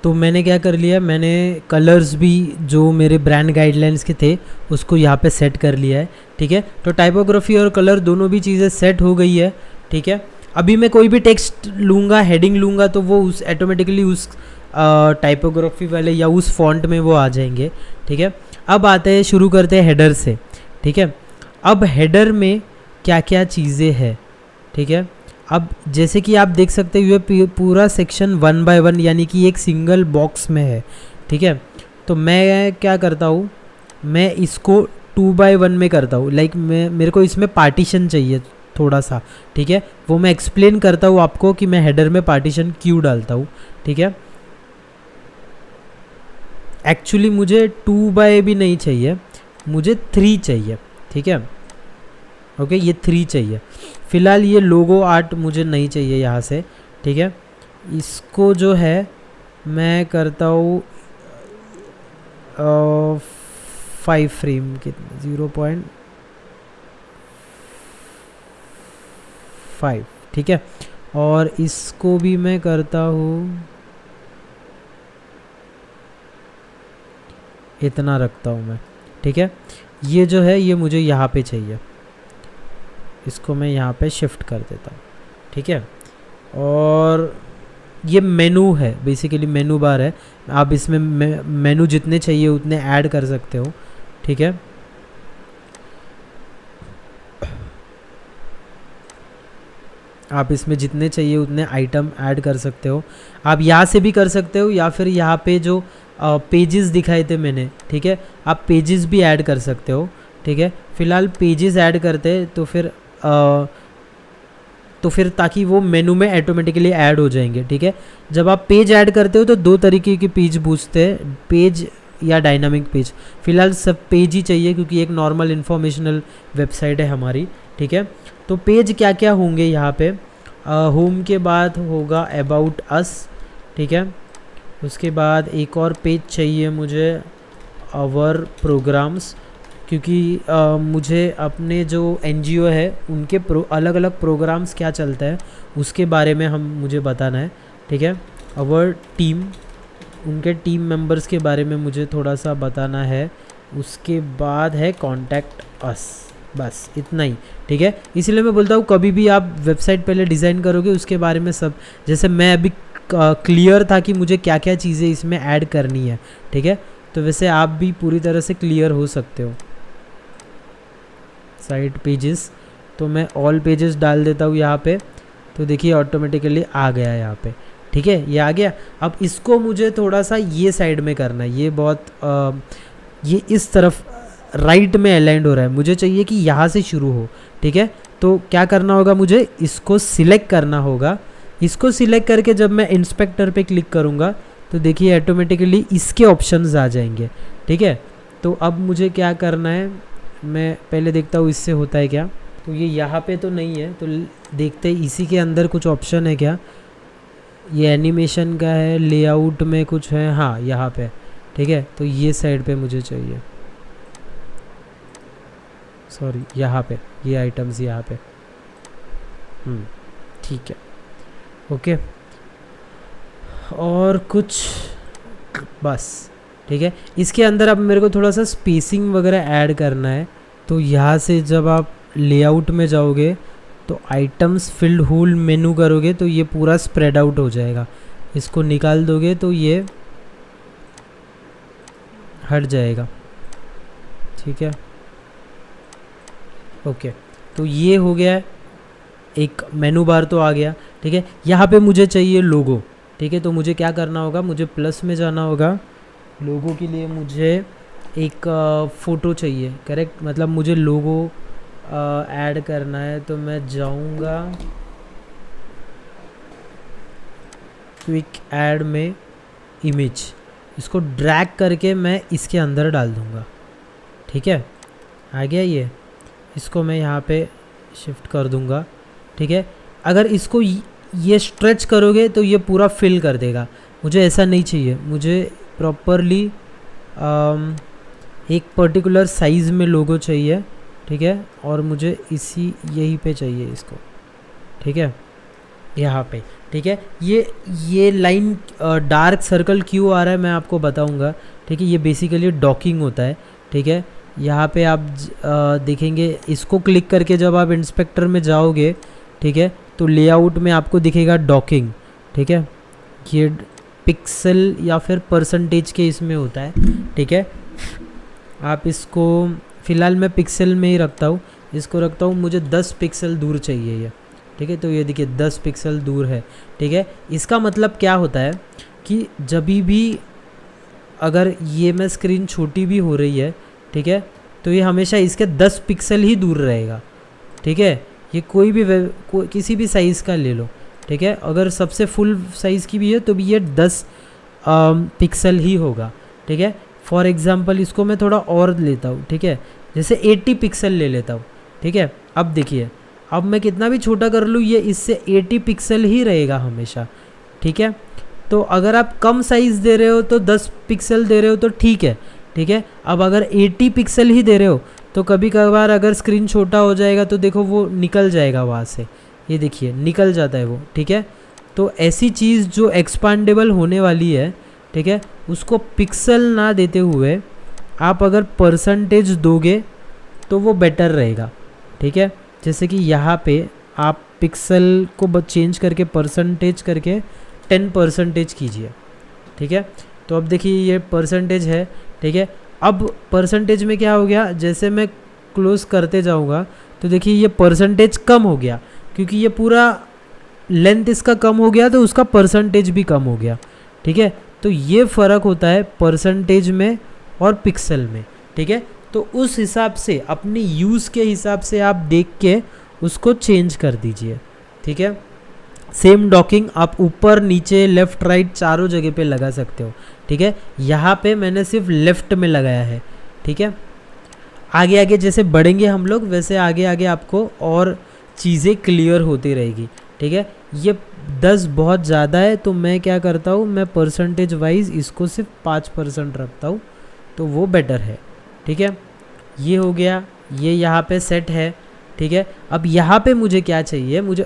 तो मैंने क्या कर लिया, मैंने कलर्स भी जो मेरे ब्रांड गाइडलाइंस के थे उसको यहाँ पे सेट कर लिया है, ठीक है। तो टाइपोग्राफी और कलर दोनों भी चीज़ें सेट हो गई है, ठीक है। अभी मैं कोई भी टेक्स्ट लूँगा, हेडिंग लूँगा, तो वो उस ऑटोमेटिकली उस टाइपोग्राफी वाले या उस फॉन्ट में वो आ जाएंगे, ठीक है। अब आते हैं, शुरू करते हैं हेडर से, ठीक है। अब हेडर में क्या क्या चीज़ें हैं, ठीक है। अब जैसे कि आप देख सकते हो ये पूरा सेक्शन 1 बाय 1 यानी कि एक सिंगल बॉक्स में है, ठीक है। तो मैं क्या करता हूँ, मैं इसको 2 बाय 1 में करता हूँ, लाइक मेरे को इसमें पार्टीशन चाहिए थोड़ा सा, ठीक है। वो मैं एक्सप्लेन करता हूँ आपको कि मैं हेडर में पार्टीशन क्यों डालता हूँ, ठीक है। एक्चुअली मुझे 2 बाय भी नहीं चाहिए, मुझे 3 चाहिए, ठीक है। ओके, ये 3 चाहिए। फ़िलहाल ये लोगो आर्ट मुझे नहीं चाहिए यहाँ से, ठीक है। इसको जो है मैं करता हूँ 5 फ्रेम कितने 0.5, ठीक है। और इसको भी मैं करता हूँ इतना रखता हूँ मैं, ठीक है। ये जो है ये मुझे यहाँ पे चाहिए, इसको मैं यहाँ पे शिफ्ट कर देता हूँ, ठीक है। और ये मेनू है, बेसिकली मेनू बार है। आप इसमें मेनू जितने चाहिए उतने ऐड कर सकते हो, ठीक है। आप इसमें जितने चाहिए उतने आइटम ऐड कर सकते हो। आप यहाँ से भी कर सकते हो या फिर यहाँ पे जो पेजेस दिखाए थे मैंने, ठीक है, आप पेजेस भी ऐड कर सकते हो, ठीक है। फ़िलहाल पेजेस ऐड करते हैं तो फिर ताकि वो मेनू में ऑटोमेटिकली ऐड हो जाएंगे, ठीक है। जब आप पेज ऐड करते हो तो दो तरीके के पेज पूछते हैं, पेज या डायनामिक पेज। फ़िलहाल सब पेज ही चाहिए क्योंकि एक नॉर्मल इन्फॉर्मेशनल वेबसाइट है हमारी, ठीक है। तो पेज क्या क्या होंगे यहाँ पे, होम के बाद होगा अबाउट अस, ठीक है। उसके बाद एक और पेज चाहिए मुझे आवर प्रोग्राम्स, क्योंकि मुझे अपने जो एनजीओ है उनके अलग अलग प्रोग्राम्स क्या चलता है उसके बारे में मुझे बताना है, ठीक है। आवर टीम, उनके टीम मेंबर्स के बारे में मुझे थोड़ा सा बताना है। उसके बाद है कॉन्टैक्ट अस, बस इतना ही, ठीक है। इसलिए मैं बोलता हूँ कभी भी आप वेबसाइट पहले डिज़ाइन करोगे उसके बारे में सब, जैसे मैं अभी क्लियर था कि मुझे क्या क्या चीज़ें इसमें ऐड करनी है, ठीक है। तो वैसे आप भी पूरी तरह से क्लियर हो सकते हो। साइट पेजेस, तो मैं ऑल पेजेस डाल देता हूँ यहाँ पे, तो देखिए ऑटोमेटिकली आ गया यहाँ पे, ठीक है, ये आ गया। अब इसको मुझे थोड़ा सा ये साइड में करना है, ये बहुत ये इस तरफ राइट में अलाइंड हो रहा है, मुझे चाहिए कि यहाँ से शुरू हो, ठीक है। तो क्या करना होगा, मुझे इसको सिलेक्ट करना होगा। इसको सिलेक्ट करके जब मैं इंस्पेक्टर पे क्लिक करूँगा तो देखिए ऑटोमेटिकली इसके ऑप्शंस आ जाएंगे, ठीक है। तो अब मुझे क्या करना है, मैं पहले देखता हूँ इससे होता है क्या। तो ये यहाँ पे तो नहीं है, तो देखते हैं इसी के अंदर कुछ ऑप्शन है क्या। ये एनिमेशन का है, लेआउट में कुछ है, हाँ यहाँ पे, ठीक है। तो ये साइड पे मुझे चाहिए, सॉरी यहाँ पे ये आइटम्स यहाँ पे, ठीक है, ओके। और कुछ बस, ठीक है। इसके अंदर अब मेरे को थोड़ा सा स्पेसिंग वगैरह ऐड करना है। तो यहाँ से जब आप लेआउट में जाओगे तो आइटम्स फील्ड होल मेनू करोगे तो ये पूरा स्प्रेड आउट हो जाएगा। इसको निकाल दोगे तो ये हट जाएगा, ठीक है, ओके। तो ये हो गया, एक मेनू बार तो आ गया, ठीक है। यहाँ पे मुझे चाहिए लोगो, ठीक है। तो मुझे क्या करना होगा, मुझे प्लस में जाना होगा। लोगो के लिए मुझे एक फ़ोटो चाहिए, करेक्ट, मतलब मुझे लोगो ऐड करना है। तो मैं जाऊँगा क्विक ऐड में इमेज, इसको ड्रैग करके मैं इसके अंदर डाल दूँगा, ठीक है। आ गया ये, इसको मैं यहाँ पे शिफ्ट कर दूँगा, ठीक है। अगर इसको ये स्ट्रेच करोगे तो ये पूरा फिल कर देगा, मुझे ऐसा नहीं चाहिए। मुझे प्रॉपरली एक पर्टिकुलर साइज़ में लोगो चाहिए, ठीक है। और मुझे यहीं पे चाहिए इसको, ठीक है, यहाँ पे, ठीक है। ये लाइन डार्क सर्कल क्यों आ रहा है मैं आपको बताऊँगा, ठीक है। ये बेसिकली डॉकिंग होता है, ठीक है। यहाँ पे आप देखेंगे, इसको क्लिक करके जब आप इंस्पेक्टर में जाओगे, ठीक है, तो लेआउट में आपको दिखेगा डॉकिंग, ठीक है। ये पिक्सल या फिर परसेंटेज के इसमें होता है, ठीक है। आप इसको फ़िलहाल मैं पिक्सल में ही रखता हूँ, इसको रखता हूँ, मुझे 10 पिक्सल दूर चाहिए ये, ठीक है। तो ये देखिए 10 पिक्सल दूर है, ठीक है। इसका मतलब क्या होता है कि जब भी अगर ये मैं स्क्रीन छोटी भी हो रही है, ठीक है, तो ये हमेशा इसके 10 पिक्सल ही दूर रहेगा, ठीक है। ये कोई भी किसी भी साइज़ का ले लो, ठीक है। अगर सबसे फुल साइज़ की भी है तो भी ये 10 पिक्सल ही होगा, ठीक है। फॉर एग्ज़ाम्पल इसको मैं थोड़ा और लेता हूँ, ठीक है, जैसे 80 पिक्सल ले लेता हूँ, ठीक है। अब देखिए, अब मैं कितना भी छोटा कर लूँ ये इससे 80 पिक्सल ही रहेगा हमेशा, ठीक है। तो अगर आप कम साइज़ दे रहे हो तो 10 पिक्सल दे रहे हो तो ठीक है, ठीक है। अब अगर 80 पिक्सल ही दे रहे हो तो कभी कभार अगर स्क्रीन छोटा हो जाएगा तो देखो वो निकल जाएगा वहाँ से, ये देखिए निकल जाता है वो, ठीक है। तो ऐसी चीज़ जो एक्सपांडेबल होने वाली है, ठीक है, उसको पिक्सल ना देते हुए आप अगर परसेंटेज दोगे तो वो बेटर रहेगा, ठीक है। जैसे कि यहाँ पे आप पिक्सल को चेंज करके परसेंटेज करके 10% कीजिए, ठीक है। तो अब देखिए ये परसेंटेज है, ठीक है। अब परसेंटेज में क्या हो गया, जैसे मैं क्लोज करते जाऊँगा तो देखिए ये परसेंटेज कम हो गया, क्योंकि ये पूरा लेंथ इसका कम हो गया तो उसका परसेंटेज भी कम हो गया, ठीक है। तो ये फ़र्क होता है परसेंटेज में और पिक्सल में, ठीक है। तो उस हिसाब से अपनी यूज़ के हिसाब से आप देख के उसको चेंज कर दीजिए, ठीक है। सेम डॉकिंग आप ऊपर नीचे लेफ़्ट राइट चारों जगह पे लगा सकते हो, ठीक है। यहाँ पे मैंने सिर्फ लेफ़्ट में लगाया है, ठीक है। आगे आगे जैसे बढ़ेंगे हम लोग वैसे आगे आगे आपको और चीज़ें क्लियर होती रहेगी, ठीक है। ये 10 बहुत ज़्यादा है तो मैं क्या करता हूँ, मैं परसेंटेज वाइज इसको सिर्फ 5% रखता हूँ, तो वो बेटर है, ठीक है। ये हो गया, ये यहाँ पे सेट है, ठीक है। अब यहाँ पे मुझे क्या चाहिए, मुझे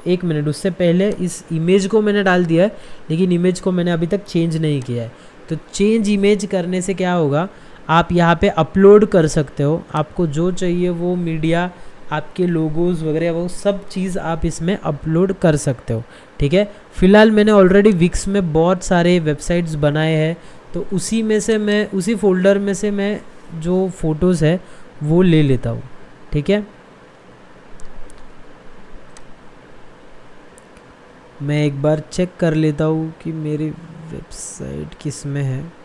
एक मिनट, उससे पहले इस इमेज को मैंने डाल दिया है, लेकिन इमेज को मैंने अभी तक चेंज नहीं किया है। तो चेंज इमेज करने से क्या होगा, आप यहाँ पे अपलोड कर सकते हो, आपको जो चाहिए वो मीडिया, आपके लोगोज़ वगैरह वो सब चीज़ आप इसमें अपलोड कर सकते हो, ठीक है। फ़िलहाल मैंने ऑलरेडी विक्स में बहुत सारे वेबसाइट्स बनाए हैं, तो उसी में से मैं, उसी फोल्डर में से मैं जो फ़ोटोज़ है वो ले लेता हूँ, ठीक है। मैं एक बार चेक कर लेता हूँ कि मेरी वेबसाइट किस में है।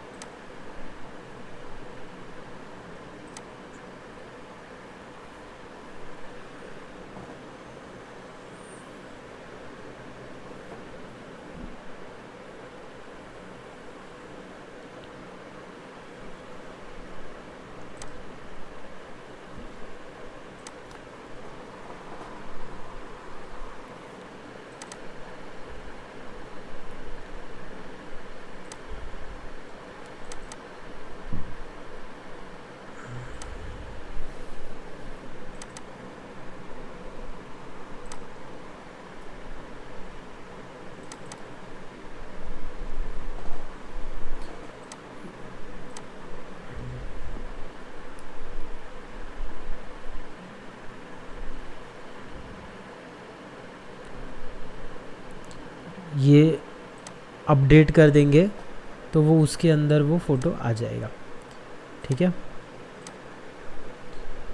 ये अपडेट कर देंगे तो वो उसके अंदर वो फ़ोटो आ जाएगा, ठीक है।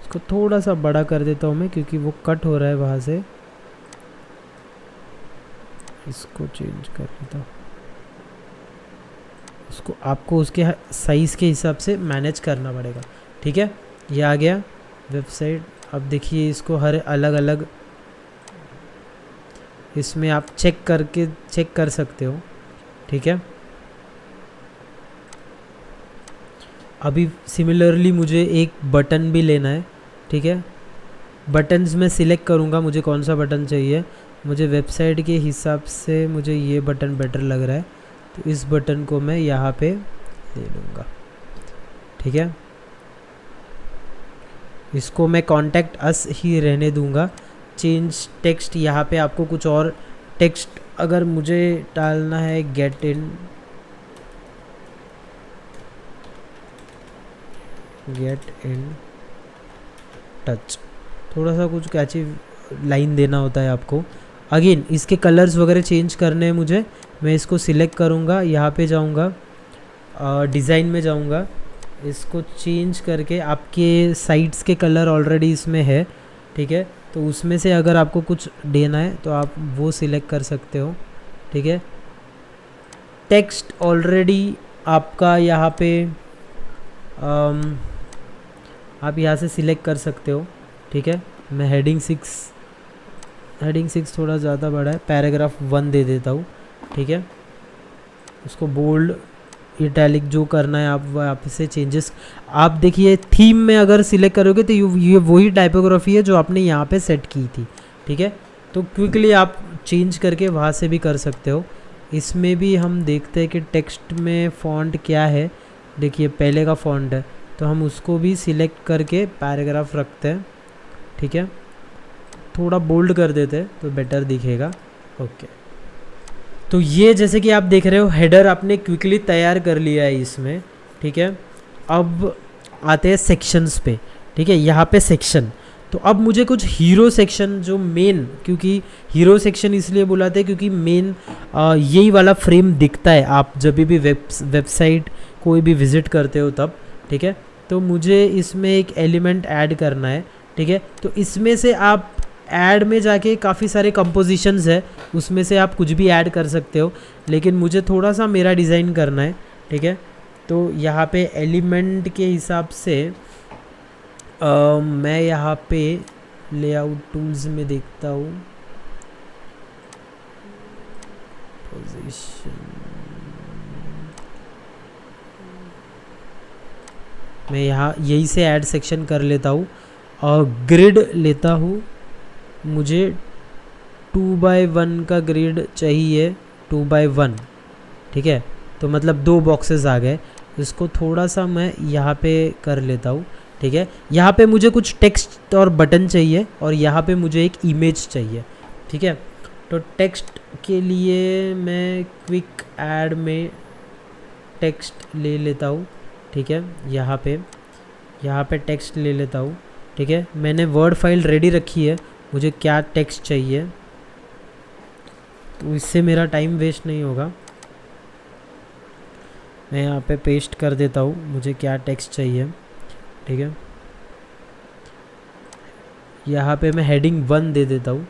इसको थोड़ा सा बड़ा कर देता हूँ मैं, क्योंकि वो कट हो रहा है वहाँ से, इसको चेंज कर देता हूँ। उसको आपको उसके साइज़ के हिसाब से मैनेज करना पड़ेगा, ठीक है। ये आ गया वेबसाइट। अब देखिए इसको हर अलग अलग इसमें आप चेक कर सकते हो, ठीक है। अभी सिमिलरली मुझे एक बटन भी लेना है, ठीक है। बटन्स में सिलेक्ट करूँगा मुझे कौन सा बटन चाहिए, मुझे वेबसाइट के हिसाब से मुझे ये बटन बेटर लग रहा है, तो इस बटन को मैं यहाँ पे ले लूँगा, ठीक है। इसको मैं कॉन्टैक्ट अस ही रहने दूँगा। चेंज टेक्स्ट, यहाँ पे आपको कुछ और टेक्स्ट अगर मुझे डालना है, गेट इन टच, थोड़ा सा कुछ कैची लाइन देना होता है आपको। अगेन इसके कलर्स वगैरह चेंज करने हैं मुझे, मैं इसको सिलेक्ट करूँगा, यहाँ पे जाऊँगा, डिज़ाइन में जाऊँगा, इसको चेंज करके, आपके साइट्स के कलर ऑलरेडी इसमें है, ठीक है। तो उसमें से अगर आपको कुछ देना है तो आप वो सिलेक्ट कर सकते हो, ठीक है। टेक्स्ट ऑलरेडी आपका यहाँ पे आप यहाँ से सिलेक्ट कर सकते हो, ठीक है। मैं हेडिंग 6 थोड़ा ज़्यादा बड़ा है, पैराग्राफ 1 दे देता हूँ, ठीक है। उसको बोल्ड इटैलिक जो करना है आप आप से चेंजेस, आप देखिए थीम में अगर सिलेक्ट करोगे तो ये वही टाइपोग्राफी है जो आपने यहाँ पे सेट की थी, ठीक है। तो क्विकली आप चेंज करके वहाँ से भी कर सकते हो। इसमें भी हम देखते हैं कि टेक्स्ट में फ़ॉन्ट क्या है, देखिए पहले का फ़ॉन्ट है, तो हम उसको भी सिलेक्ट करके पैराग्राफ रखते हैं, ठीक है। थोड़ा बोल्ड कर देते हैं तो बेटर दिखेगा, ओके। तो ये जैसे कि आप देख रहे हो हेडर आपने क्विकली तैयार कर लिया है इसमें, ठीक है। अब आते हैं सेक्शंस पे, ठीक है। यहाँ पे सेक्शन, तो अब मुझे कुछ हीरो सेक्शन जो मेन, क्योंकि हीरो सेक्शन इसलिए बुलाते हैं क्योंकि मेन यही वाला फ्रेम दिखता है आप जब भी वेबसाइट कोई भी विज़िट करते हो तब, ठीक है। तो मुझे इसमें एक एलिमेंट ऐड करना है, ठीक है। तो इसमें से आप ऐड में जाके काफ़ी सारे कंपोजिशंस है, उसमें से आप कुछ भी ऐड कर सकते हो, लेकिन मुझे थोड़ा सा मेरा डिज़ाइन करना है, ठीक है। तो यहाँ पे एलिमेंट के हिसाब से मैं यहाँ पे लेआउट टूल्स में देखता हूँ, पोजीशन, मैं यहाँ यही से ऐड सेक्शन कर लेता हूँ और ग्रिड लेता हूँ। मुझे 2x1 का ग्रिड चाहिए, 2x1, ठीक है। तो मतलब 2 बॉक्सेस आ गए। इसको थोड़ा सा मैं यहाँ पे कर लेता हूँ, ठीक है। यहाँ पे मुझे कुछ टेक्स्ट और बटन चाहिए और यहाँ पे मुझे एक इमेज चाहिए, ठीक है। तो टेक्स्ट के लिए मैं क्विक ऐड में टेक्स्ट ले लेता हूँ, ठीक है। यहाँ पे टेक्स्ट ले लेता हूँ, ठीक है। मैंने वर्ड फाइल रेडी रखी है, मुझे क्या टेक्स्ट चाहिए, तो इससे मेरा टाइम वेस्ट नहीं होगा। मैं यहाँ पे पेस्ट कर देता हूँ मुझे क्या टेक्स्ट चाहिए, ठीक है। यहाँ पे मैं हेडिंग 1 दे देता हूँ,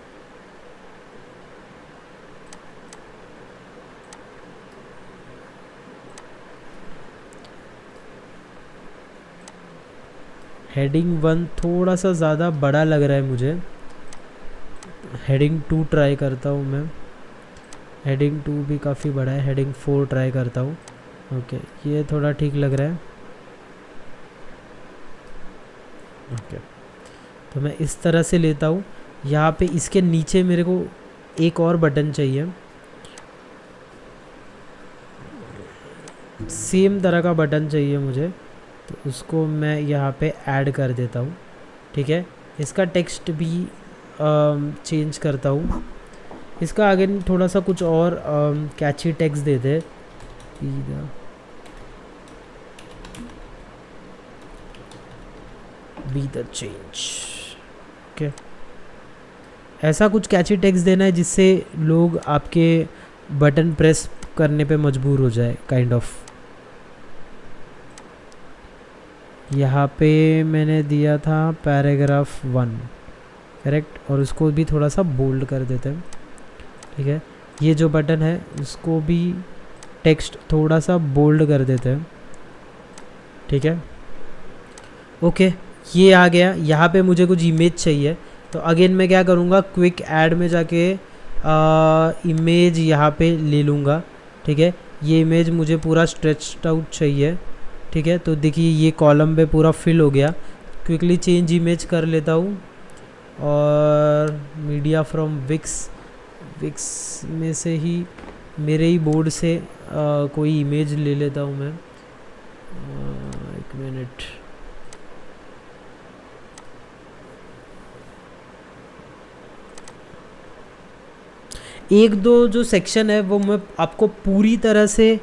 हेडिंग 1 थोड़ा सा ज़्यादा बड़ा लग रहा है मुझे, हेडिंग 2 ट्राई करता हूँ मैं, हेडिंग 2 भी काफ़ी बड़ा है, हेडिंग 4 ट्राई करता हूँ। ओके, ये थोड़ा ठीक लग रहा है। ओके, तो मैं इस तरह से लेता हूँ। यहाँ पे इसके नीचे मेरे को एक और बटन चाहिए, सेम तरह का बटन चाहिए मुझे, तो उसको मैं यहाँ पे ऐड कर देता हूँ, ठीक है। इसका टेक्स्ट भी चेंज करता हूँ, इसका आगे थोड़ा सा कुछ और कैची टेक्स्ट दे दे, बी द चेंज, ओके। ऐसा कुछ कैची टेक्स्ट देना है जिससे लोग आपके बटन प्रेस करने पे मजबूर हो जाए, काइंड ऑफ। यहाँ पे मैंने दिया था पैराग्राफ 1, करेक्ट, और उसको भी थोड़ा सा बोल्ड कर देते हैं, ठीक है। ये जो बटन है उसको भी टेक्स्ट थोड़ा सा बोल्ड कर देते हैं, ठीक है। ओके, ये आ गया। यहाँ पे मुझे कुछ इमेज चाहिए, तो अगेन मैं क्या करूँगा, क्विक ऐड में जाके इमेज यहाँ पे ले लूँगा, ठीक है। ये इमेज मुझे पूरा स्ट्रेच्ड आउट चाहिए, ठीक है। तो देखिए ये कॉलम पे पूरा फिल हो गया। क्विकली चेंज इमेज कर लेता हूँ और मीडिया फ्रॉम विक्स में से ही, मेरे ही बोर्ड से कोई इमेज ले लेता हूँ मैं। एक मिनट, एक दो जो सेक्शन है वो मैं आपको पूरी तरह से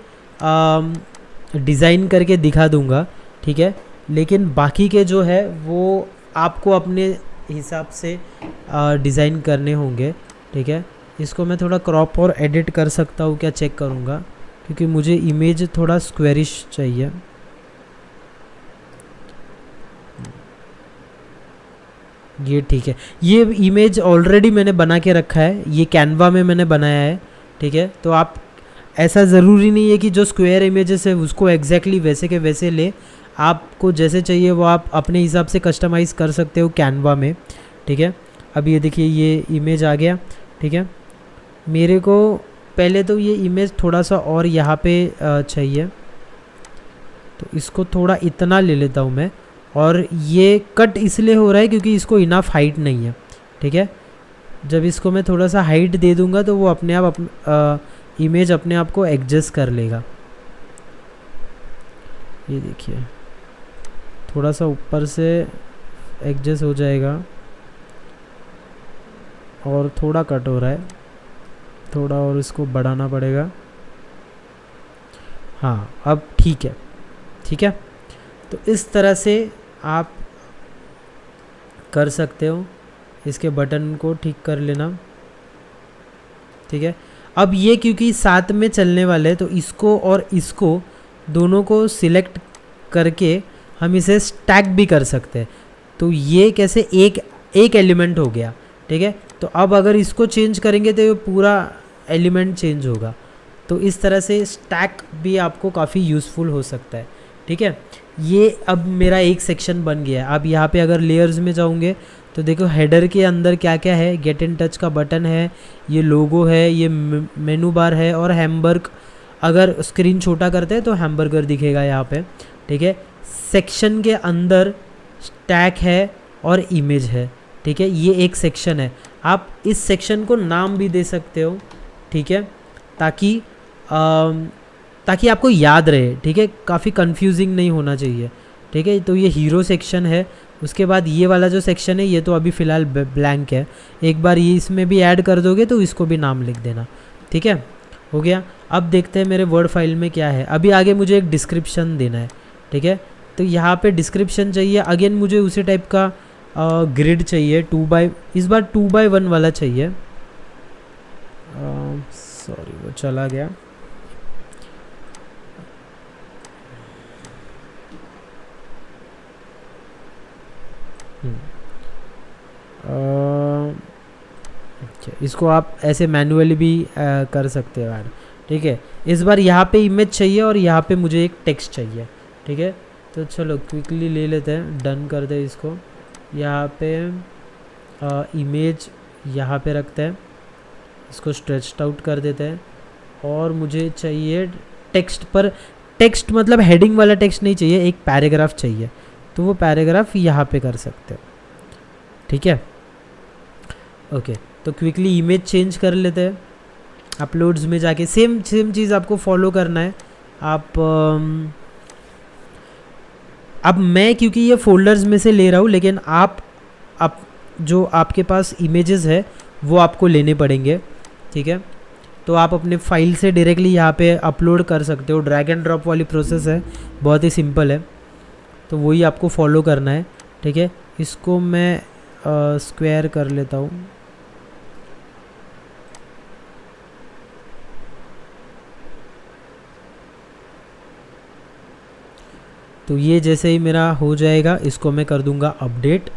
डिज़ाइन करके दिखा दूंगा, ठीक है। लेकिन बाकी के जो है वो आपको अपने हिसाब से डिज़ाइन करने होंगे, ठीक है। इसको मैं थोड़ा क्रॉप और एडिट कर सकता हूँ क्या, चेक करूँगा, क्योंकि मुझे इमेज थोड़ा स्क्वेरिश चाहिए। ये ठीक है, ये इमेज ऑलरेडी मैंने बना के रखा है, ये कैनवा में मैंने बनाया है, ठीक है। तो आप ऐसा ज़रूरी नहीं है कि जो स्क्वायर इमेजेस है उसको एग्जैक्टली वैसे के वैसे ले, आपको जैसे चाहिए वो आप अपने हिसाब से कस्टमाइज़ कर सकते हो कैनवा में, ठीक है। अब ये देखिए ये इमेज आ गया, ठीक है। मेरे को पहले तो ये इमेज थोड़ा सा और यहाँ पे चाहिए, तो इसको थोड़ा इतना ले लेता हूँ मैं, और ये कट इसलिए हो रहा है क्योंकि इसको इनफ हाइट नहीं है, ठीक है। जब इसको मैं थोड़ा सा हाइट दे दूंगा तो वो अपने आप इमेज अपने आप को एडजस्ट कर लेगा। ये देखिए थोड़ा सा ऊपर से एडजस्ट हो जाएगा और थोड़ा कट हो रहा है, थोड़ा और इसको बढ़ाना पड़ेगा। हाँ अब ठीक है, ठीक है। तो इस तरह से आप कर सकते हो, इसके बटन को ठीक कर लेना, ठीक है। अब ये क्योंकि साथ में चलने वाले हैं तो इसको और इसको दोनों को सिलेक्ट करके हम इसे स्टैक भी कर सकते हैं। तो ये कैसे एक एलिमेंट हो गया, ठीक है। तो अब अगर इसको चेंज करेंगे तो ये पूरा एलिमेंट चेंज होगा। तो इस तरह से स्टैक भी आपको काफ़ी यूज़फुल हो सकता है, ठीक है। ये अब मेरा एक सेक्शन बन गया है। अब यहाँ पे अगर लेयर्स में जाऊँगे तो देखो हेडर के अंदर क्या क्या है, गेट इन टच का बटन है, ये लोगो है, ये मेनू बार है और हैमबर्ग। अगर स्क्रीन छोटा करते हैं तो हैमबर्गर दिखेगा यहाँ पे, ठीक है। सेक्शन के अंदर स्टैक है और इमेज है, ठीक है। ये एक सेक्शन है। आप इस सेक्शन को नाम भी दे सकते हो, ठीक है, ताकि आपको याद रहे, ठीक है, काफ़ी कंफ्यूजिंग नहीं होना चाहिए, ठीक है। तो ये हीरो सेक्शन है। उसके बाद ये वाला जो सेक्शन है ये तो अभी फ़िलहाल ब्लैंक है। एक बार ये इसमें भी ऐड कर दोगे तो इसको भी नाम लिख देना, ठीक है, हो गया। अब देखते हैं मेरे वर्ड फाइल में क्या है। अभी आगे मुझे एक डिस्क्रिप्शन देना है, ठीक है। तो यहाँ पे डिस्क्रिप्शन चाहिए। अगेन मुझे उसी टाइप का ग्रिड चाहिए, इस बार 2x1 वाला चाहिए। सॉरी वो चला गया। इसको आप ऐसे मैन्युअली भी कर सकते हो ऐड, ठीक है। इस बार यहाँ पे इमेज चाहिए और यहाँ पे मुझे एक टेक्स्ट चाहिए, ठीक है। तो चलो क्विकली ले लेते हैं, डन कर दे इसको। यहाँ पे इमेज यहाँ पे रखते हैं, इसको स्ट्रेच्ड आउट कर देते हैं और मुझे चाहिए टेक्स्ट पर। टेक्स्ट मतलब हेडिंग वाला टेक्स्ट नहीं चाहिए, एक पैराग्राफ चाहिए। तो वो पैराग्राफ यहाँ पे कर सकते हो, ठीक है। ओके, तो क्विकली इमेज चेंज कर लेते हैं। अपलोड्स में जाके सेम चीज़ आपको फॉलो करना है। अब मैं क्योंकि ये फोल्डर्स में से ले रहा हूँ, लेकिन आप जो आपके पास इमेजेस है वो आपको लेने पड़ेंगे, ठीक है। तो आप अपने फाइल से डायरेक्टली यहाँ पे अपलोड कर सकते हो। ड्रैग एंड ड्रॉप वाली प्रोसेस है, बहुत ही सिंपल है। तो वही आपको फॉलो करना है, ठीक है। इसको मैं स्क्वायर कर लेता हूँ। तो ये जैसे ही मेरा हो जाएगा इसको मैं कर दूंगा अपडेट।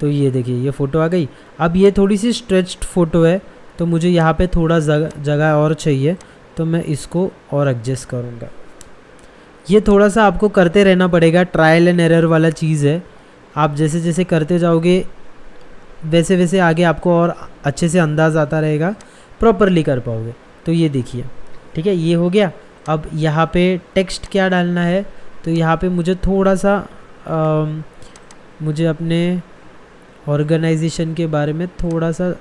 तो ये देखिए ये फ़ोटो आ गई। अब ये थोड़ी सी स्ट्रेच्ड फ़ोटो है तो मुझे यहाँ पे थोड़ा जगह और चाहिए, तो मैं इसको और एडजस्ट करूँगा। ये थोड़ा सा आपको करते रहना पड़ेगा, ट्रायल एंड एरर वाला चीज़ है। आप जैसे जैसे करते जाओगे वैसे वैसे आगे आपको और अच्छे से अंदाज़ आता रहेगा, प्रॉपरली कर पाओगे। तो ये देखिए, ठीक है, ये हो गया। अब यहाँ पे टेक्स्ट क्या डालना है, तो यहाँ पे मुझे थोड़ा सा मुझे अपने ऑर्गेनाइजेशन के बारे में थोड़ा सा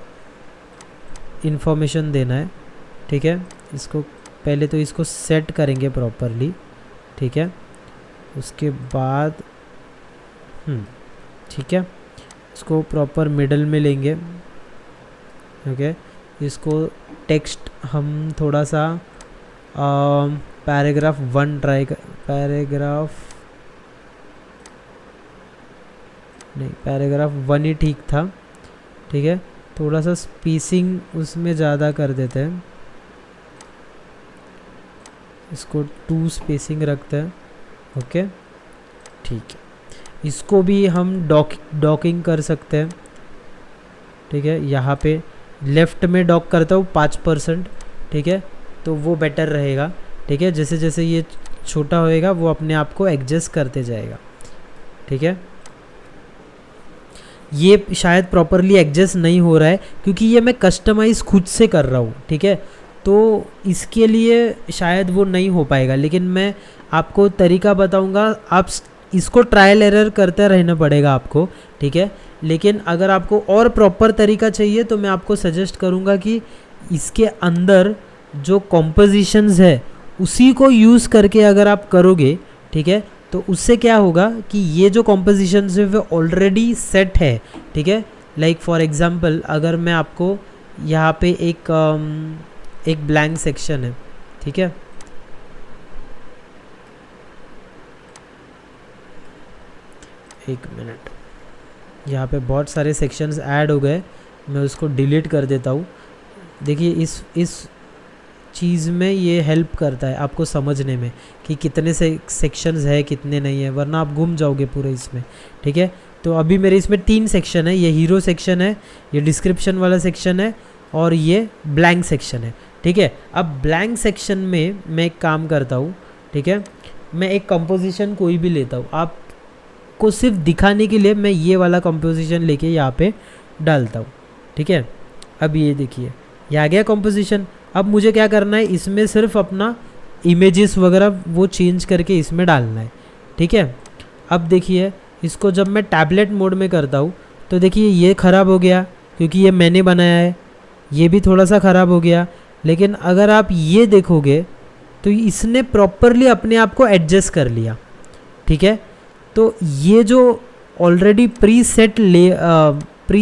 इन्फॉर्मेशन देना है, ठीक है। इसको पहले तो इसको सेट करेंगे प्रॉपरली, ठीक है। उसके बाद ठीक है, इसको प्रॉपर मिडल में लेंगे, ओके। इसको टेक्स्ट हम थोड़ा सा पैराग्राफ 1 पैराग्राफ 1 ही ठीक था, ठीक है। थोड़ा सा स्पेसिंग उसमें ज़्यादा कर देते हैं, इसको 2 स्पेसिंग रखते हैं, ओके, ठीक है। इसको भी हम डॉकिंग कर सकते हैं, ठीक है। यहाँ पे लेफ़्ट में डॉक करता हूँ 5%, ठीक है, तो वो बेटर रहेगा, ठीक है। जैसे जैसे ये छोटा होएगा वो अपने आप को एडजस्ट करते जाएगा, ठीक है। ये शायद प्रॉपरली एडजस्ट नहीं हो रहा है क्योंकि ये मैं कस्टमाइज़ खुद से कर रहा हूँ, ठीक है। तो इसके लिए शायद वो नहीं हो पाएगा, लेकिन मैं आपको तरीका बताऊँगा। आप इसको ट्रायल एरर करते रहना पड़ेगा आपको, ठीक है। लेकिन अगर आपको और प्रॉपर तरीका चाहिए तो मैं आपको सजेस्ट करूँगा कि इसके अंदर जो कॉम्पोजिशंस है उसी को यूज़ करके अगर आप करोगे, ठीक है, तो उससे क्या होगा कि ये जो कॉम्पोजिशंस है वो ऑलरेडी सेट है, ठीक है। लाइक फॉर एग्जांपल अगर मैं आपको यहाँ पे एक ब्लैंक सेक्शन है, ठीक है, एक मिनट, यहाँ पे बहुत सारे सेक्शंस ऐड हो गए, मैं उसको डिलीट कर देता हूँ। देखिए इस चीज़ में ये हेल्प करता है आपको समझने में कि कितने से सेक्शंस है कितने नहीं है, वरना आप घूम जाओगे पूरे इसमें। ठीक है, तो अभी मेरे इसमें 3 सेक्शन है, ये हीरो सेक्शन है, ये डिस्क्रिप्शन वाला सेक्शन है और ये ब्लैंक सेक्शन है। ठीक है, अब ब्लैंक सेक्शन में मैं एक काम करता हूँ। ठीक है, मैं एक कंपोजिशन कोई भी लेता हूँ, आपको सिर्फ दिखाने के लिए मैं ये वाला कंपोजिशन लेके यहाँ पे डालता हूँ। ठीक है, अब ये देखिए ये आ गया कंपोजिशन। अब मुझे क्या करना है, इसमें सिर्फ अपना इमेजेस वगैरह वो चेंज करके इसमें डालना है। ठीक है, अब देखिए इसको जब मैं टैबलेट मोड में करता हूँ तो देखिए ये ख़राब हो गया क्योंकि ये मैंने बनाया है, ये भी थोड़ा सा ख़राब हो गया। लेकिन अगर आप ये देखोगे तो इसने प्रॉपरली अपने आप को एडजस्ट कर लिया। ठीक है, तो ये जो ऑलरेडी प्री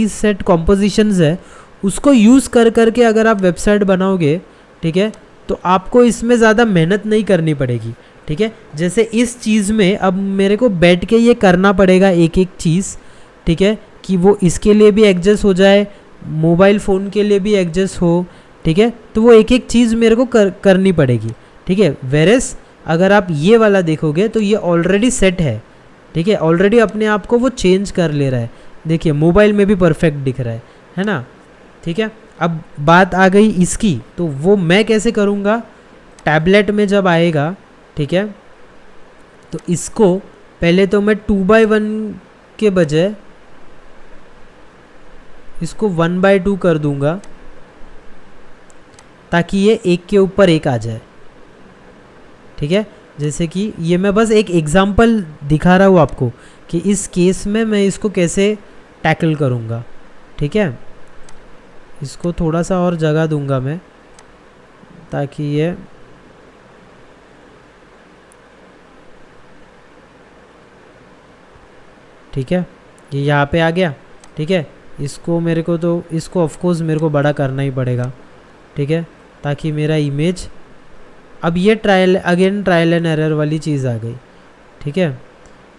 सेट कॉम्पोजिशंस है उसको यूज़ कर करके अगर आप वेबसाइट बनाओगे, ठीक है, तो आपको इसमें ज़्यादा मेहनत नहीं करनी पड़ेगी। ठीक है, जैसे इस चीज़ में अब मेरे को बैठ के ये करना पड़ेगा एक एक चीज़। ठीक है, कि वो इसके लिए भी एडजस्ट हो जाए, मोबाइल फ़ोन के लिए भी एडजस्ट हो। ठीक है, तो वो एक एक चीज़ मेरे को करनी पड़ेगी। ठीक है, वेरेस अगर आप ये वाला देखोगे तो ये ऑलरेडी सेट है। ठीक है, ऑलरेडी अपने आप को वो चेंज कर ले रहा है। देखिए मोबाइल में भी परफेक्ट दिख रहा है ना। ठीक है, अब बात आ गई इसकी, तो वो मैं कैसे करूँगा, टैबलेट में जब आएगा, ठीक है, तो इसको पहले तो मैं 2x1 के बजाय इसको 1x2 कर दूंगा ताकि ये एक के ऊपर एक आ जाए। ठीक है, जैसे कि ये मैं बस एक एग्जांपल दिखा रहा हूँ आपको कि इस केस में मैं इसको कैसे टैकल करूँगा। ठीक है, इसको थोड़ा सा और जगह दूंगा मैं ताकि ये ठीक है, ये यहाँ पे आ गया। ठीक है, इसको मेरे को तो इसको ऑफकोर्स मेरे को बड़ा करना ही पड़ेगा। ठीक है, ताकि मेरा इमेज, अब ये ट्रायल एंड एरर वाली चीज़ आ गई। ठीक है,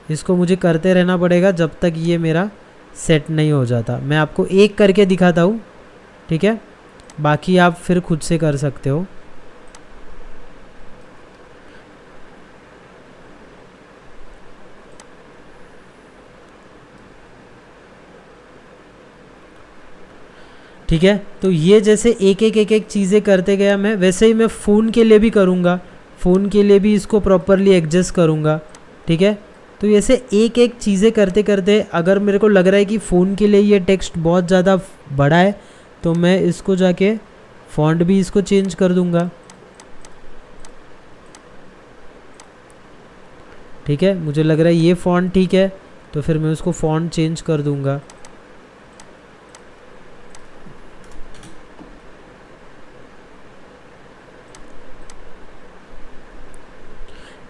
इसको मुझे करते रहना पड़ेगा जब तक ये मेरा सेट नहीं हो जाता। मैं आपको एक करके दिखाता हूँ। ठीक है, बाकी आप फिर खुद से कर सकते हो। ठीक है, तो ये जैसे एक एक चीज़ें करते गया मैं, वैसे ही मैं फ़ोन के लिए भी करूँगा। फ़ोन के लिए भी इसको प्रॉपरली एडजस्ट करूँगा। ठीक है, तो ऐसे एक एक चीज़ें करते करते अगर मेरे को लग रहा है कि फ़ोन के लिए ये टेक्स्ट बहुत ज़्यादा बड़ा है तो मैं इसको जाके फ़ॉन्ट भी इसको चेंज कर दूँगा। ठीक है, मुझे लग रहा है ये फ़ॉन्ट ठीक है तो फिर मैं उसको फ़ॉन्ट चेंज कर दूँगा।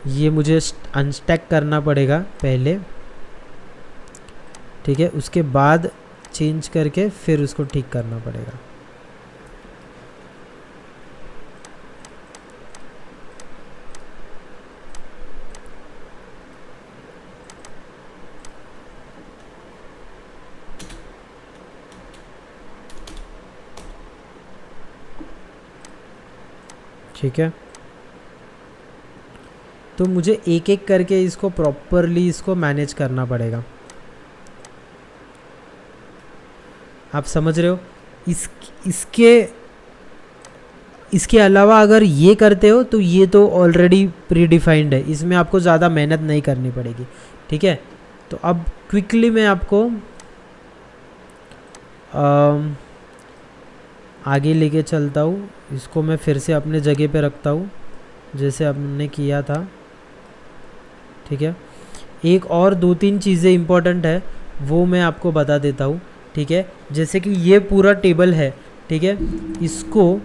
ये मुझे अनस्टैक करना पड़ेगा पहले। ठीक है, उसके बाद चेंज करके फिर उसको ठीक करना पड़ेगा। ठीक है, तो मुझे एक एक करके इसको प्रॉपरली इसको मैनेज करना पड़ेगा। आप समझ रहे हो? इसके अलावा अगर ये करते हो तो ये तो ऑलरेडी प्री डिफाइंड है, इसमें आपको ज़्यादा मेहनत नहीं करनी पड़ेगी। ठीक है, तो अब क्विकली मैं आपको आगे लेके चलता हूँ। इसको मैं फिर से अपने जगह पे रखता हूँ जैसे हमने किया था। ठीक है, एक और 2-3 चीज़ें इम्पॉर्टेंट है वो मैं आपको बता देता हूँ। ठीक है, जैसे कि ये पूरा टेबल है। ठीक है, इसको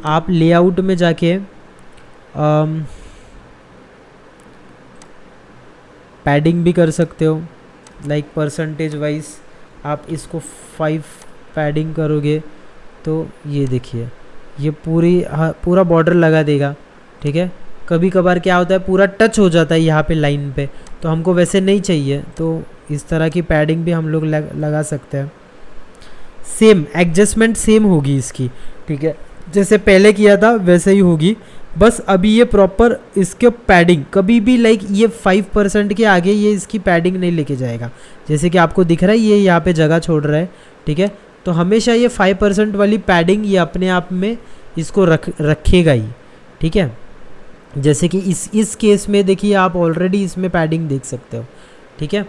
आप लेआउट में जाके पैडिंग भी कर सकते हो, लाइक परसेंटेज वाइज आप इसको 5 पैडिंग करोगे तो ये देखिए ये पूरा बॉर्डर लगा देगा। ठीक है, कभी कभार क्या होता है पूरा टच हो जाता है यहाँ पे लाइन पे, तो हमको वैसे नहीं चाहिए, तो इस तरह की पैडिंग भी हम लोग लगा सकते हैं। सेम एडजस्टमेंट सेम होगी इसकी, ठीक है, जैसे पहले किया था वैसे ही होगी। बस अभी ये प्रॉपर इसके पैडिंग कभी भी लाइक ये 5% के आगे ये इसकी पैडिंग नहीं लेके जाएगा। जैसे कि आपको दिख रहा है ये यहाँ पे जगह छोड़ रहा है, ठीक है, तो हमेशा ये 5% वाली पैडिंग ये अपने आप में इसको रखेगा ही, ठीक है। जैसे कि इस केस में देखिए आप ऑलरेडी इसमें पैडिंग देख सकते हो, ठीक है।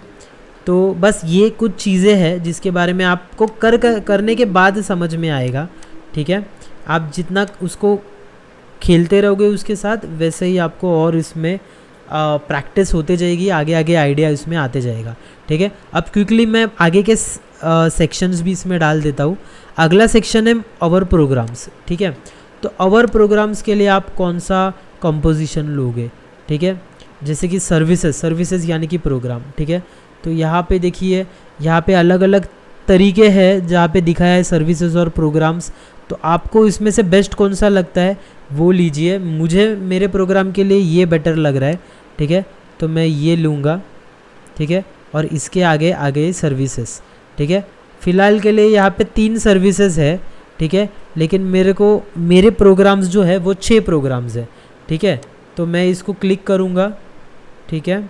तो बस ये कुछ चीज़ें हैं जिसके बारे में आपको करने के बाद समझ में आएगा, ठीक है। आप जितना उसको खेलते रहोगे उसके साथ वैसे ही आपको और इसमें प्रैक्टिस होते जाएगी, आगे आगे आइडिया इसमें आते जाएगा, ठीक है। अब क्विकली मैं आगे के सेक्शंस भी इसमें डाल देता हूँ। अगला सेक्शन है आवर प्रोग्राम्स, ठीक है। तो आवर प्रोग्राम्स के लिए आप कौन सा कंपोजिशन लोगे, ठीक है, जैसे कि सर्विसेज यानी कि प्रोग्राम, ठीक है। तो यहाँ पे देखिए यहाँ पे अलग अलग तरीके हैं जहाँ पे दिखाया है सर्विसेज और प्रोग्राम्स। तो आपको इसमें से बेस्ट कौन सा लगता है वो लीजिए। मुझे मेरे प्रोग्राम के लिए ये बेटर लग रहा है, ठीक है, तो मैं ये लूँगा, ठीक है। और इसके आगे आगे सर्विसेज, ठीक है। फ़िलहाल के लिए यहाँ पे 3 सर्विसेज है, ठीक है, लेकिन मेरे प्रोग्राम्स जो है वो 6 प्रोग्राम्स है, ठीक है। तो मैं इसको क्लिक करूँगा, ठीक है।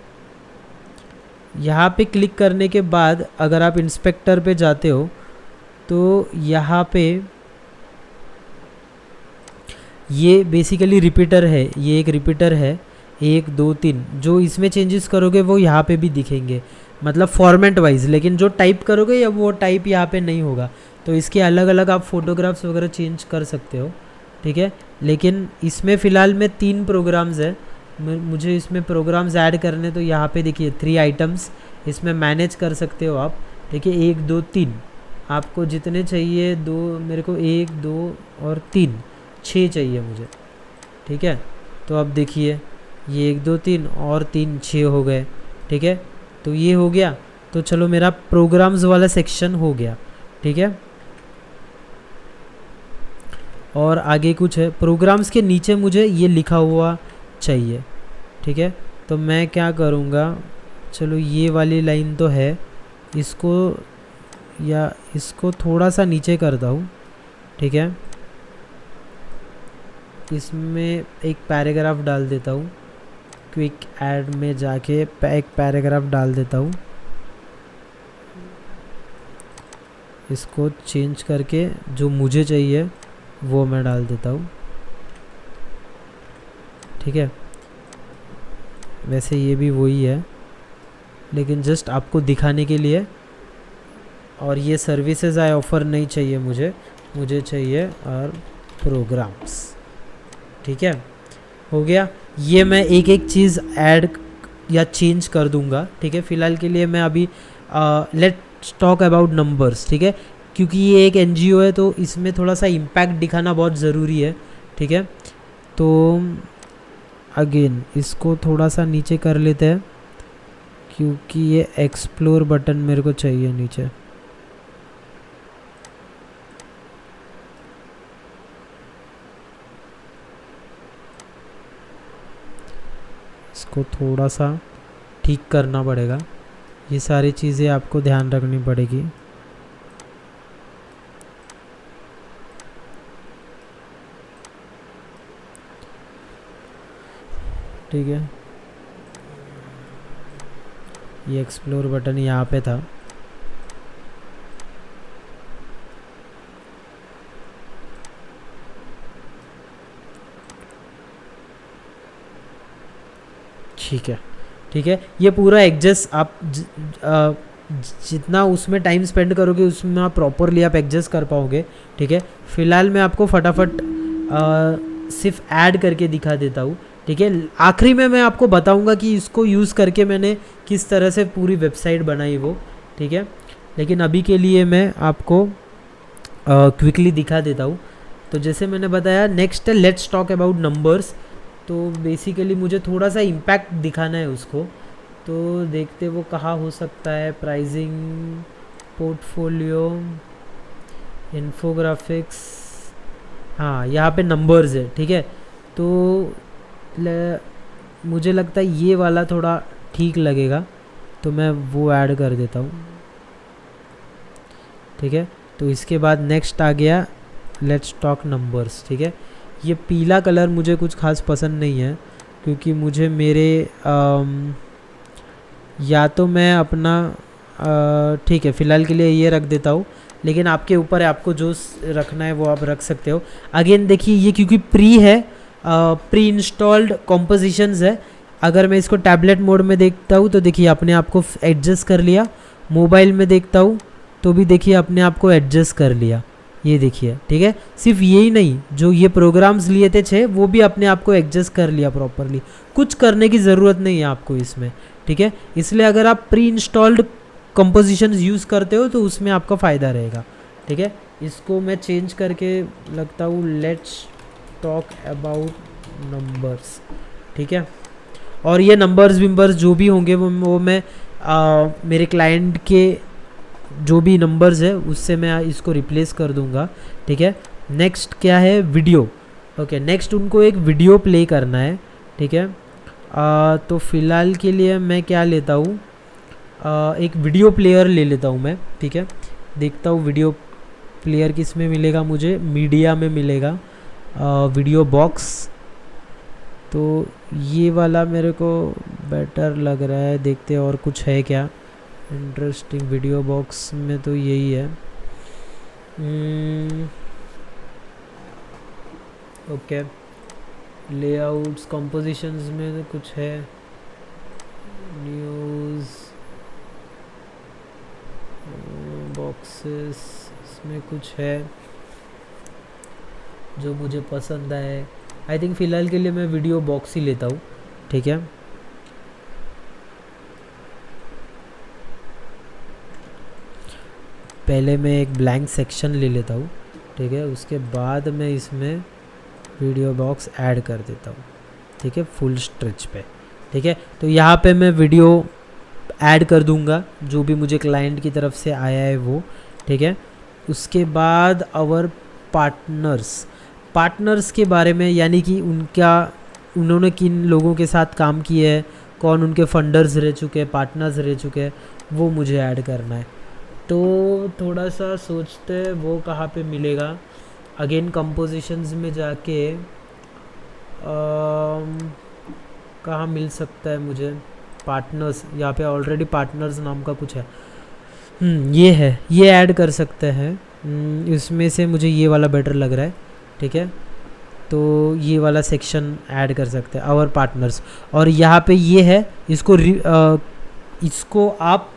यहाँ पे क्लिक करने के बाद अगर आप इंस्पेक्टर पे जाते हो तो यहाँ पे ये बेसिकली रिपीटर है, ये एक रिपीटर है 1 2 3। जो इसमें चेंजेस करोगे वो यहाँ पे भी दिखेंगे, मतलब फॉर्मेट वाइज, लेकिन जो टाइप करोगे या वो टाइप यहाँ पे नहीं होगा। तो इसके अलग अलग आप फोटोग्राफ्स वगैरह चेंज कर सकते हो, ठीक है। लेकिन इसमें फ़िलहाल में 3 प्रोग्राम्स है, मुझे इसमें प्रोग्राम्स ऐड करने, तो यहाँ पे देखिए 3 आइटम्स इसमें मैनेज कर सकते हो आप, ठीक है। 1 2 3 आपको जितने चाहिए, 2 मेरे को 1 2 और 3 6 चाहिए मुझे, ठीक है। तो अब देखिए ये 1 2 3 और 3 6 हो गए, ठीक है। तो ये हो गया, तो चलो मेरा प्रोग्राम्स वाला सेक्शन हो गया, ठीक है। और आगे कुछ है, प्रोग्राम्स के नीचे मुझे ये लिखा हुआ चाहिए, ठीक है। तो मैं क्या करूँगा, चलो ये वाली लाइन तो है, इसको थोड़ा सा नीचे करता हूँ, ठीक है। इसमें एक पैराग्राफ डाल देता हूँ, क्विक ऐड में जाके एक पैराग्राफ डाल देता हूँ। इसको चेंज करके जो मुझे चाहिए वो मैं डाल देता हूँ, ठीक है। वैसे ये भी वही है, लेकिन जस्ट आपको दिखाने के लिए। और ये सर्विसेज आई ऑफर नहीं चाहिए मुझे चाहिए और प्रोग्राम्स, ठीक है। हो गया, ये मैं एक एक चीज़ ऐड या चेंज कर दूंगा, ठीक है। फ़िलहाल के लिए मैं अभी लेट्स टॉक अबाउट नंबर्स, ठीक है, क्योंकि ये एक एनजीओ है तो इसमें थोड़ा सा इम्पैक्ट दिखाना बहुत ज़रूरी है, ठीक है। तो अगेन इसको थोड़ा सा नीचे कर लेते हैं, क्योंकि ये एक्सप्लोर बटन मेरे को चाहिए नीचे। इसको थोड़ा सा ठीक करना पड़ेगा, ये सारी चीज़ें आपको ध्यान रखनी पड़ेगी। ठीक है, ये एक्सप्लोर बटन यहाँ पे था, ठीक है, ठीक है। ये पूरा एडजस्ट आप जितना उसमें टाइम स्पेंड करोगे उसमें आप प्रॉपरली आप एडजस्ट कर पाओगे, ठीक है। फ़िलहाल मैं आपको फटाफट सिर्फ ऐड करके दिखा देता हूँ, ठीक है। आखिरी में मैं आपको बताऊंगा कि इसको यूज़ करके मैंने किस तरह से पूरी वेबसाइट बनाई वो, ठीक है। लेकिन अभी के लिए मैं आपको क्विकली दिखा देता हूँ। तो जैसे मैंने बताया, नेक्स्ट है लेट्स टॉक अबाउट नंबर्स। तो बेसिकली मुझे थोड़ा सा इम्पैक्ट दिखाना है उसको, तो देखते वो कहाँ हो सकता है। प्राइजिंग, पोर्टफोलियो, इन्फोग्राफिक्स, हाँ यहाँ पे नंबर्स है, ठीक है। तो मुझे लगता है ये वाला थोड़ा ठीक लगेगा, तो मैं वो ऐड कर देता हूँ, ठीक है। तो इसके बाद नेक्स्ट आ गया लेट्स टॉक नंबर्स, ठीक है। ये पीला कलर मुझे कुछ खास पसंद नहीं है, क्योंकि मुझे मेरे या तो मैं अपना ठीक है फ़िलहाल के लिए ये रख देता हूँ, लेकिन आपके ऊपर है, आपको जो रखना है वो आप रख सकते हो। अगेन देखिए ये क्योंकि प्री है, प्री इंस्टॉल्ड कॉम्पोजिशंस है। अगर मैं इसको टैबलेट मोड में देखता हूँ तो देखिए अपने आप को एडजस्ट कर लिया, मोबाइल में देखता हूँ तो भी देखिए अपने आप को एडजस्ट कर लिया, ये देखिए, ठीक है। सिर्फ यही नहीं, जो ये प्रोग्राम्स लिए थे 6 वो भी अपने आप को एडजस्ट कर लिया प्रॉपरली, कुछ करने की ज़रूरत नहीं है आपको इसमें, ठीक है। इसलिए अगर आप प्री इंस्टॉल्ड कंपोजिशंस यूज़ करते हो तो उसमें आपका फ़ायदा रहेगा, ठीक है। इसको मैं चेंज करके लगता हूँ लेट्स टॉक अबाउट नंबर्स, ठीक है। और ये नंबर्स विम्बर्स जो भी होंगे वो मैं मेरे क्लाइंट के जो भी नंबर्स है उससे मैं इसको रिप्लेस कर दूंगा, ठीक है। नेक्स्ट क्या है, वीडियो, ओके। नेक्स्ट उनको एक वीडियो प्ले करना है, ठीक है। तो फ़िलहाल के लिए मैं क्या लेता हूँ, एक वीडियो प्लेयर ले लेता हूँ मैं, ठीक है। देखता हूँ वीडियो प्लेयर किस में मिलेगा मुझे, मीडिया में मिलेगा, वीडियो बॉक्स। तो ये वाला मेरे को बेटर लग रहा है, देखते हैं और कुछ है क्या इंटरेस्टिंग। वीडियो बॉक्स में तो यही है, ओके। लेआउट्स कंपोजिशंस में तो कुछ है, न्यूज़ बॉक्सेस इसमें कुछ है जो मुझे पसंद आए। आई थिंक फ़िलहाल के लिए मैं वीडियो बॉक्स ही लेता हूँ, ठीक है। पहले मैं एक ब्लैंक सेक्शन ले लेता हूँ, ठीक है। उसके बाद मैं इसमें वीडियो बॉक्स ऐड कर देता हूँ, ठीक है, फुल स्ट्रेच पे, ठीक है। तो यहाँ पे मैं वीडियो ऐड कर दूँगा जो भी मुझे क्लाइंट की तरफ से आया है वो, ठीक है। उसके बाद आवर पार्टनर्स के बारे में, यानी कि उन्होंने किन लोगों के साथ काम किए है, कौन उनके फंडर्स रह चुके हैं, पार्टनर्स रह चुके हैं, वो मुझे ऐड करना है। तो थोड़ा सा सोचते हैं वो कहाँ पे मिलेगा। अगेन कंपोजिशंस में जाके कहाँ मिल सकता है मुझे पार्टनर्स, यहाँ पे ऑलरेडी पार्टनर्स नाम का कुछ है, ये है, ये ऐड कर सकते हैं। इसमें से मुझे ये वाला बेटर लग रहा है, ठीक है। तो ये वाला सेक्शन ऐड कर सकते हैं, आवर पार्टनर्स। और यहाँ पे ये है, इसको आप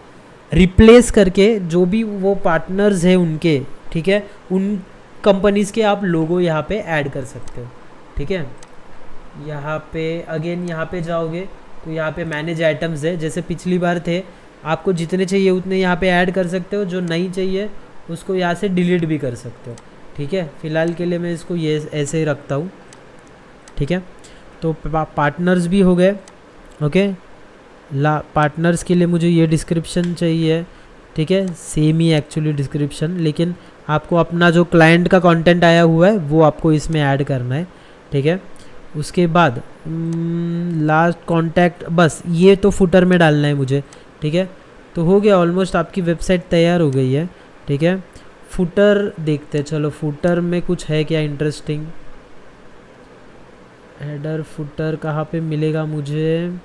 रिप्लेस करके जो भी वो पार्टनर्स हैं उनके, ठीक है, उन कंपनीज़ के आप लोगो यहाँ पे ऐड कर सकते हो, ठीक है। यहाँ पे अगेन यहाँ पे जाओगे तो यहाँ पे मैनेज आइटम्स है, जैसे पिछली बार थे, आपको जितने चाहिए उतने यहाँ पे ऐड कर सकते हो, जो नहीं चाहिए उसको यहाँ से डिलीट भी कर सकते हो, ठीक है। फ़िलहाल के लिए मैं इसको ये ऐसे ही रखता हूँ, ठीक है। तो पार्टनर्स भी हो गए, ओके। पार्टनर्स के लिए मुझे ये डिस्क्रिप्शन चाहिए, ठीक है, सेम ही एक्चुअली डिस्क्रिप्शन, लेकिन आपको अपना जो क्लाइंट का कंटेंट आया हुआ है वो आपको इसमें ऐड करना है, ठीक है। उसके बाद लास्ट कॉन्टैक्ट, बस ये तो फुटर में डालना है मुझे, ठीक है। तो हो गया, ऑलमोस्ट आपकी वेबसाइट तैयार हो गई है, ठीक है। फुटर देखते हैं, चलो फुटर में कुछ है क्या इंटरेस्टिंग। हेडर फुटर कहाँ पे मिलेगा मुझे,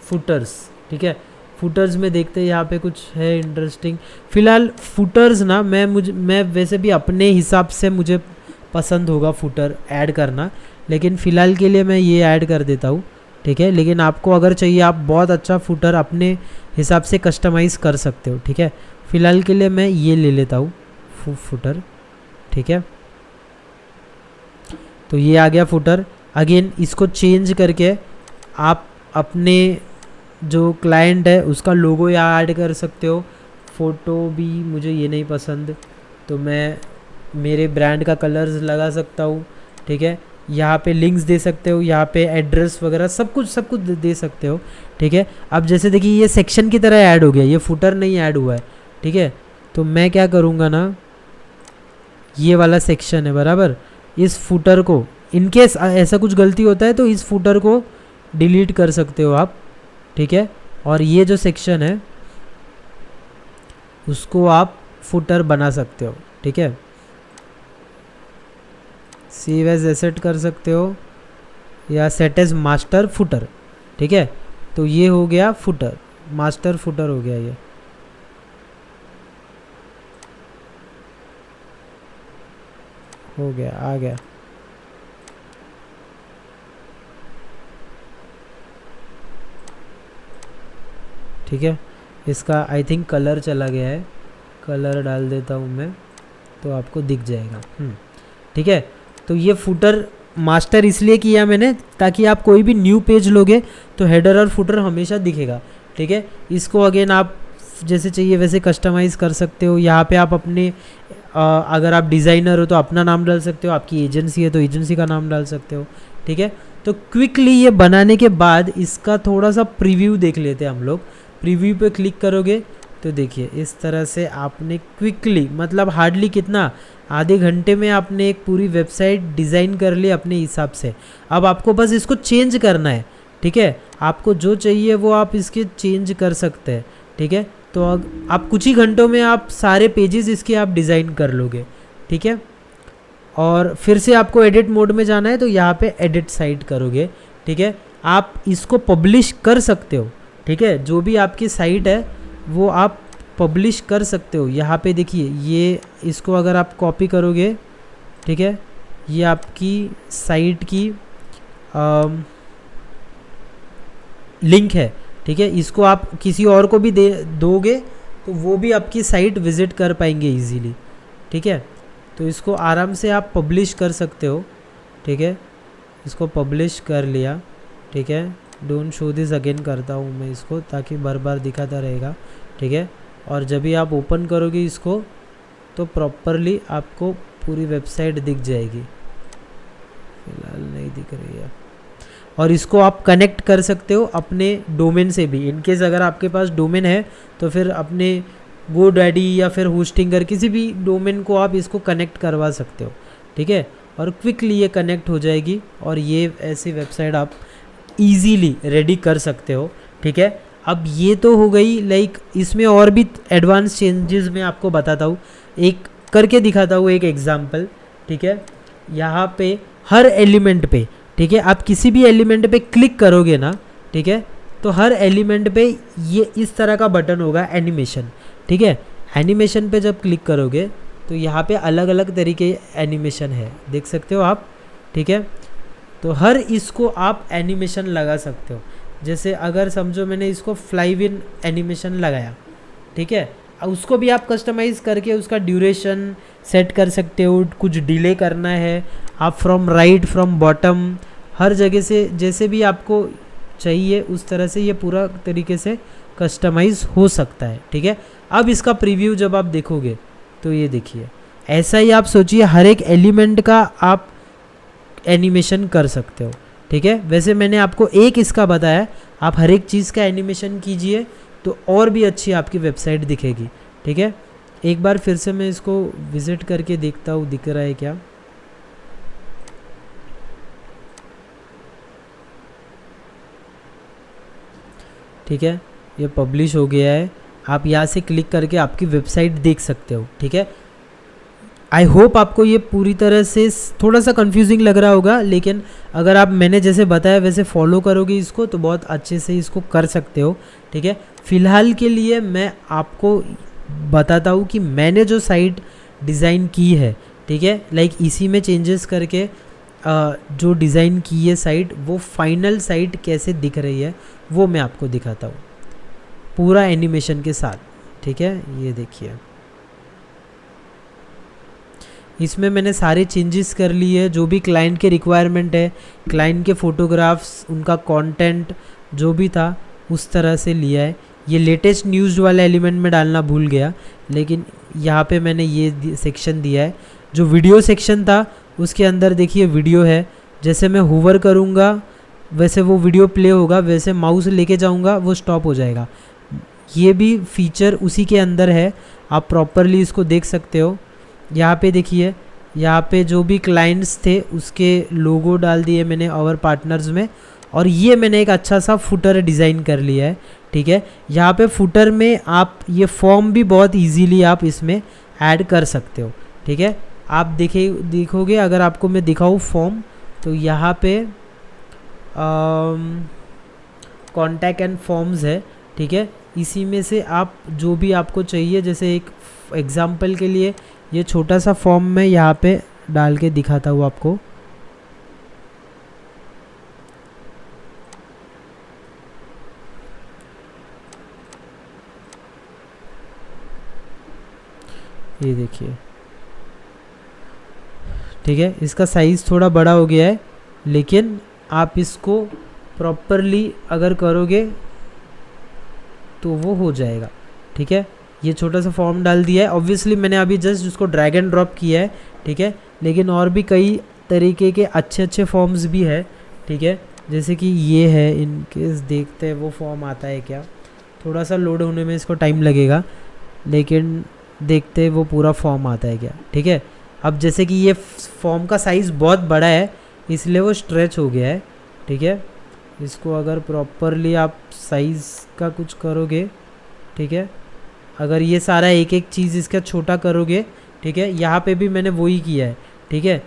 फुटर्स, ठीक है। फुटर्स में देखते हैं यहाँ पे कुछ है इंटरेस्टिंग। फ़िलहाल फुटर्स ना मैं वैसे भी अपने हिसाब से मुझे पसंद होगा फुटर ऐड करना, लेकिन फ़िलहाल के लिए मैं ये ऐड कर देता हूँ, ठीक है। लेकिन आपको अगर चाहिए आप बहुत अच्छा फुटर अपने हिसाब से कस्टमाइज़ कर सकते हो, ठीक है। फ़िलहाल के लिए मैं ये ले लेता हूँ फुटर, ठीक है। तो ये आ गया फुटर। अगेन इसको चेंज करके आप अपने जो क्लाइंट है उसका लोगो यहाँ ऐड कर सकते हो। फ़ोटो भी मुझे ये नहीं पसंद, तो मैं मेरे ब्रांड का कलर्स लगा सकता हूँ, ठीक है। यहाँ पे लिंक्स दे सकते हो, यहाँ पे एड्रेस वगैरह सब कुछ दे सकते हो, ठीक है। अब जैसे देखिए ये सेक्शन की तरह ऐड हो गया, ये फुटर नहीं ऐड हुआ है, ठीक है। तो मैं क्या करूँगा ना, ये वाला सेक्शन है बराबर, इस फुटर को इनकेस ऐसा कुछ गलती होता है तो इस फुटर को डिलीट कर सकते हो आप, ठीक है। और ये जो सेक्शन है उसको आप फुटर बना सकते हो, ठीक है। सेव एज एसेट कर सकते हो या सेट एज मास्टर फुटर, ठीक है। तो ये हो गया फुटर, मास्टर फुटर हो गया, ये हो गया, आ गया, ठीक है। इसका आई थिंक कलर चला गया है, कलर डाल देता हूँ मैं तो आपको दिख जाएगा, ठीक है। तो ये फुटर मास्टर इसलिए किया मैंने ताकि आप कोई भी न्यू पेज लोगे तो हेडर और फुटर हमेशा दिखेगा, ठीक है। इसको अगेन आप जैसे चाहिए वैसे कस्टमाइज़ कर सकते हो। यहाँ पे आप अपने अगर आप डिज़ाइनर हो तो अपना नाम डाल सकते हो, आपकी एजेंसी है तो एजेंसी का नाम डाल सकते हो, ठीक है। तो क्विकली ये बनाने के बाद इसका थोड़ा सा प्रीव्यू देख लेते हैं हम लोग। प्रीव्यू पे क्लिक करोगे तो देखिए इस तरह से आपने क्विकली, मतलब हार्डली कितना, आधे घंटे में आपने एक पूरी वेबसाइट डिज़ाइन कर ली अपने हिसाब से। अब आपको बस इसको चेंज करना है, ठीक है। आपको जो चाहिए वो आप इसके चेंज कर सकते हैं, ठीक है। तो आप कुछ ही घंटों में आप सारे पेजेस इसके आप डिज़ाइन कर लोगे, ठीक है। और फिर से आपको एडिट मोड में जाना है तो यहाँ पे एडिट साइट करोगे, ठीक है। आप इसको पब्लिश कर सकते हो, ठीक है। जो भी आपकी साइट है वो आप पब्लिश कर सकते हो। यहाँ पे देखिए ये इसको अगर आप कॉपी करोगे, ठीक है, ये आपकी साइट की लिंक है, ठीक है। इसको आप किसी और को भी दोगे तो वो भी आपकी साइट विज़िट कर पाएंगे इजीली, ठीक है। तो इसको आराम से आप पब्लिश कर सकते हो, ठीक है। इसको पब्लिश कर लिया, ठीक है। डोंट शो दिस अगेन करता हूँ मैं इसको ताकि बार बार दिखाता रहेगा, ठीक है। और जब भी आप ओपन करोगे इसको तो प्रॉपरली आपको पूरी वेबसाइट दिख जाएगी, फिलहाल नहीं दिख रही है। और इसको आप कनेक्ट कर सकते हो अपने डोमेन से भी, इनकेस अगर आपके पास डोमेन है तो फिर अपने GoDaddy या फिर होस्टिंगर किसी भी डोमेन को आप इसको कनेक्ट करवा सकते हो, ठीक है। और क्विकली ये कनेक्ट हो जाएगी और ये ऐसी वेबसाइट आप इजीली रेडी कर सकते हो, ठीक है। अब ये तो हो गई, लाइक इसमें और भी एडवांस चेंजेस मैं आपको बताता हूँ, एक करके दिखाता हूँ एक एग्जांपल, ठीक है। यहाँ पे हर एलिमेंट पे, ठीक है, आप किसी भी एलिमेंट पे क्लिक करोगे ना, ठीक है, तो हर एलिमेंट पे ये इस तरह का बटन होगा एनिमेशन, ठीक है। एनिमेशन पे जब क्लिक करोगे तो यहाँ पे अलग अलग तरीके एनिमेशन है, देख सकते हो आप, ठीक है। तो हर इसको आप एनिमेशन लगा सकते हो। जैसे अगर समझो मैंने इसको फ्लाईविन एनिमेशन लगाया, ठीक है, उसको भी आप कस्टमाइज़ करके उसका ड्यूरेशन सेट कर सकते हो। कुछ डिले करना है आप फ्रॉम राइट फ्रॉम बॉटम हर जगह से जैसे भी आपको चाहिए उस तरह से ये पूरा तरीके से कस्टमाइज़ हो सकता है, ठीक है। अब इसका प्रीव्यू जब आप देखोगे तो ये देखिए ऐसा ही आप सोचिए हर एक एलिमेंट का आप एनिमेशन कर सकते हो, ठीक है। वैसे मैंने आपको एक इसका बताया, आप हर एक चीज़ का एनिमेशन कीजिए तो और भी अच्छी आपकी वेबसाइट दिखेगी, ठीक है। एक बार फिर से मैं इसको विज़िट करके देखता हूँ दिख रहा है क्या। ठीक है, ये पब्लिश हो गया है। आप यहाँ से क्लिक करके आपकी वेबसाइट देख सकते हो, ठीक है। आई होप आपको ये पूरी तरह से थोड़ा सा कंफ्यूजिंग लग रहा होगा, लेकिन अगर आप मैंने जैसे बताया वैसे फॉलो करोगे इसको तो बहुत अच्छे से इसको कर सकते हो, ठीक है। फ़िलहाल के लिए मैं आपको बताता हूँ कि मैंने जो साइट डिज़ाइन की है, ठीक है, लाइक इसी में चेंजेस करके जो डिज़ाइन की है साइट वो फाइनल साइट कैसे दिख रही है वो मैं आपको दिखाता हूँ पूरा एनिमेशन के साथ, ठीक है। ये देखिए इसमें मैंने सारे चेंजेस कर लिए है, जो भी क्लाइंट के रिक्वायरमेंट है, क्लाइंट के फ़ोटोग्राफ्स, उनका कंटेंट जो भी था उस तरह से लिया है। ये लेटेस्ट न्यूज़ वाला एलिमेंट में डालना भूल गया, लेकिन यहाँ पे मैंने ये सेक्शन दिया है। जो वीडियो सेक्शन था उसके अंदर देखिए वीडियो है, जैसे मैं होवर करूँगा वैसे वो वीडियो प्ले होगा, वैसे माउस लेके जाऊँगा वो स्टॉप हो जाएगा। ये भी फीचर उसी के अंदर है, आप प्रॉपरली इसको देख सकते हो। यहाँ पे देखिए, यहाँ पे जो भी क्लाइंट्स थे उसके लोगो डाल दिए मैंने आवर पार्टनर्स में, और ये मैंने एक अच्छा सा फुटर डिज़ाइन कर लिया है, ठीक है। यहाँ पे फुटर में आप ये फॉर्म भी बहुत इजीली आप इसमें ऐड कर सकते हो, ठीक है। आप देखोगे अगर आपको मैं दिखाऊँ फॉर्म, तो यहाँ पे कॉन्टैक्ट एंड फॉर्म्स है, ठीक है। इसी में से आप जो भी आपको चाहिए, जैसे एक एग्जांपल के लिए ये छोटा सा फॉर्म मैं यहाँ पे डाल के दिखाता हूँ आपको। ये देखिए, ठीक है। इसका साइज़ थोड़ा बड़ा हो गया है, लेकिन आप इसको प्रॉपरली अगर करोगे तो वो हो जाएगा, ठीक है। ये छोटा सा फॉर्म डाल दिया है, ऑब्वियसली मैंने अभी जस्ट उसको ड्रैग एंड ड्रॉप किया है, ठीक है। लेकिन और भी कई तरीके के अच्छे अच्छे फॉर्म्स भी है, ठीक है। जैसे कि ये है, इनकेस देखते हैं वो फॉर्म आता है क्या। थोड़ा सा लोड होने में इसको टाइम लगेगा, लेकिन देखते हैं वो पूरा फॉर्म आता है क्या, ठीक है। अब जैसे कि ये फॉर्म का साइज़ बहुत बड़ा है, इसलिए वो स्ट्रेच हो गया है, ठीक है। इसको अगर प्रॉपरली आप साइज़ का कुछ करोगे, ठीक है, अगर ये सारा एक एक चीज़ इसका छोटा करोगे, ठीक है। यहाँ पे भी मैंने वही किया है, ठीक है।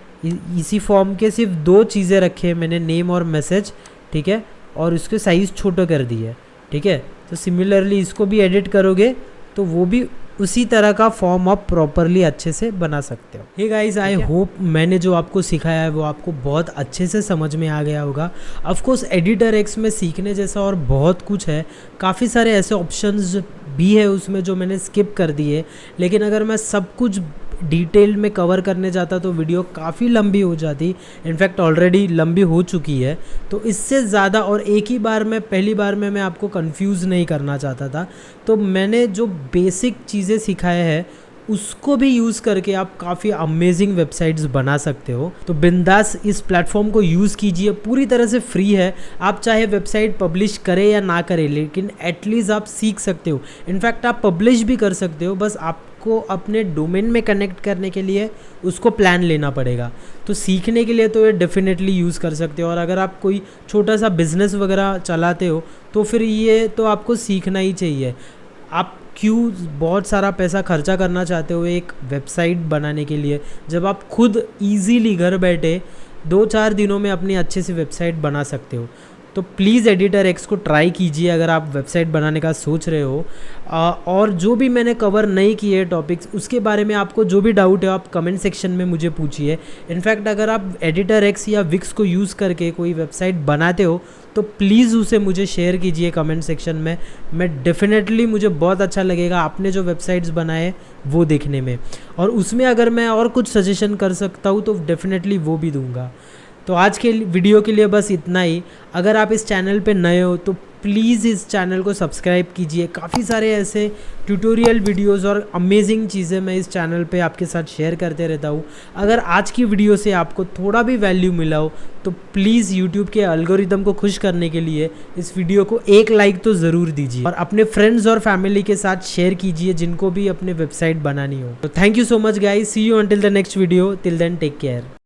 इसी फॉर्म के सिर्फ 2 चीज़ें रखे हैं मैंने, नेम और मैसेज, ठीक है, और इसके साइज़ छोटा कर दिया है, ठीक है। तो सिमिलरली इसको भी एडिट करोगे तो वो भी उसी तरह का फॉर्म आप प्रॉपरली अच्छे से बना सकते हो। हे गाइस, आई होप मैंने जो आपको सिखाया है वो आपको बहुत अच्छे से समझ में आ गया होगा। ऑफ कोर्स एडिटर एक्स में सीखने जैसा और बहुत कुछ है, काफ़ी सारे ऐसे ऑप्शंस भी है उसमें जो मैंने स्किप कर दिए, लेकिन अगर मैं सब कुछ डिटेल में कवर करने जाता तो वीडियो काफ़ी लंबी हो जाती, इनफैक्ट ऑलरेडी लंबी हो चुकी है। तो इससे ज़्यादा और एक ही बार में, पहली बार में मैं आपको कंफ्यूज नहीं करना चाहता था, तो मैंने जो बेसिक चीज़ें सिखाया है उसको भी यूज़ करके आप काफ़ी अमेजिंग वेबसाइट्स बना सकते हो। तो बिंदास इस प्लेटफॉर्म को यूज़ कीजिए, पूरी तरह से फ्री है। आप चाहे वेबसाइट पब्लिश करें या ना करें, लेकिन एटलीस्ट आप सीख सकते हो। इनफैक्ट आप पब्लिश भी कर सकते हो, बस आपको अपने डोमेन में कनेक्ट करने के लिए उसको प्लान लेना पड़ेगा। तो सीखने के लिए तो ये डेफिनेटली यूज़ कर सकते हो। और अगर आप कोई छोटा सा बिजनेस वगैरह चलाते हो तो फिर ये तो आपको सीखना ही चाहिए। आप क्यों बहुत सारा पैसा खर्चा करना चाहते हो एक वेबसाइट बनाने के लिए, जब आप खुद इजीली घर बैठे 2-4 दिनों में अपनी अच्छे से वेबसाइट बना सकते हो। तो प्लीज़ एडिटर एक्स को ट्राई कीजिए अगर आप वेबसाइट बनाने का सोच रहे हो। और जो भी मैंने कवर नहीं किए टॉपिक्स, उसके बारे में आपको जो भी डाउट है आप कमेंट सेक्शन में मुझे पूछिए। इनफैक्ट अगर आप एडिटर एक्स या विक्स को यूज़ करके कोई वेबसाइट बनाते हो तो प्लीज़ उसे मुझे शेयर कीजिए कमेंट सेक्शन में। मैं डेफिनेटली, मुझे बहुत अच्छा लगेगा आपने जो वेबसाइट्स बनाए वो देखने में, और उसमें अगर मैं और कुछ सजेशन कर सकता हूँ तो डेफिनेटली वो भी दूंगा। तो आज के वीडियो के लिए बस इतना ही। अगर आप इस चैनल पे नए हो तो प्लीज़ इस चैनल को सब्सक्राइब कीजिए। काफ़ी सारे ऐसे ट्यूटोरियल वीडियोस और अमेजिंग चीज़ें मैं इस चैनल पे आपके साथ शेयर करते रहता हूँ। अगर आज की वीडियो से आपको थोड़ा भी वैल्यू मिला हो तो प्लीज़ यूट्यूब के एल्गोरिदम को खुश करने के लिए इस वीडियो को एक लाइक तो ज़रूर दीजिए, और अपने फ्रेंड्स और फैमिली के साथ शेयर कीजिए जिनको भी अपने वेबसाइट बनानी हो। तो thank you so much guys, see you until the next video, till then take care.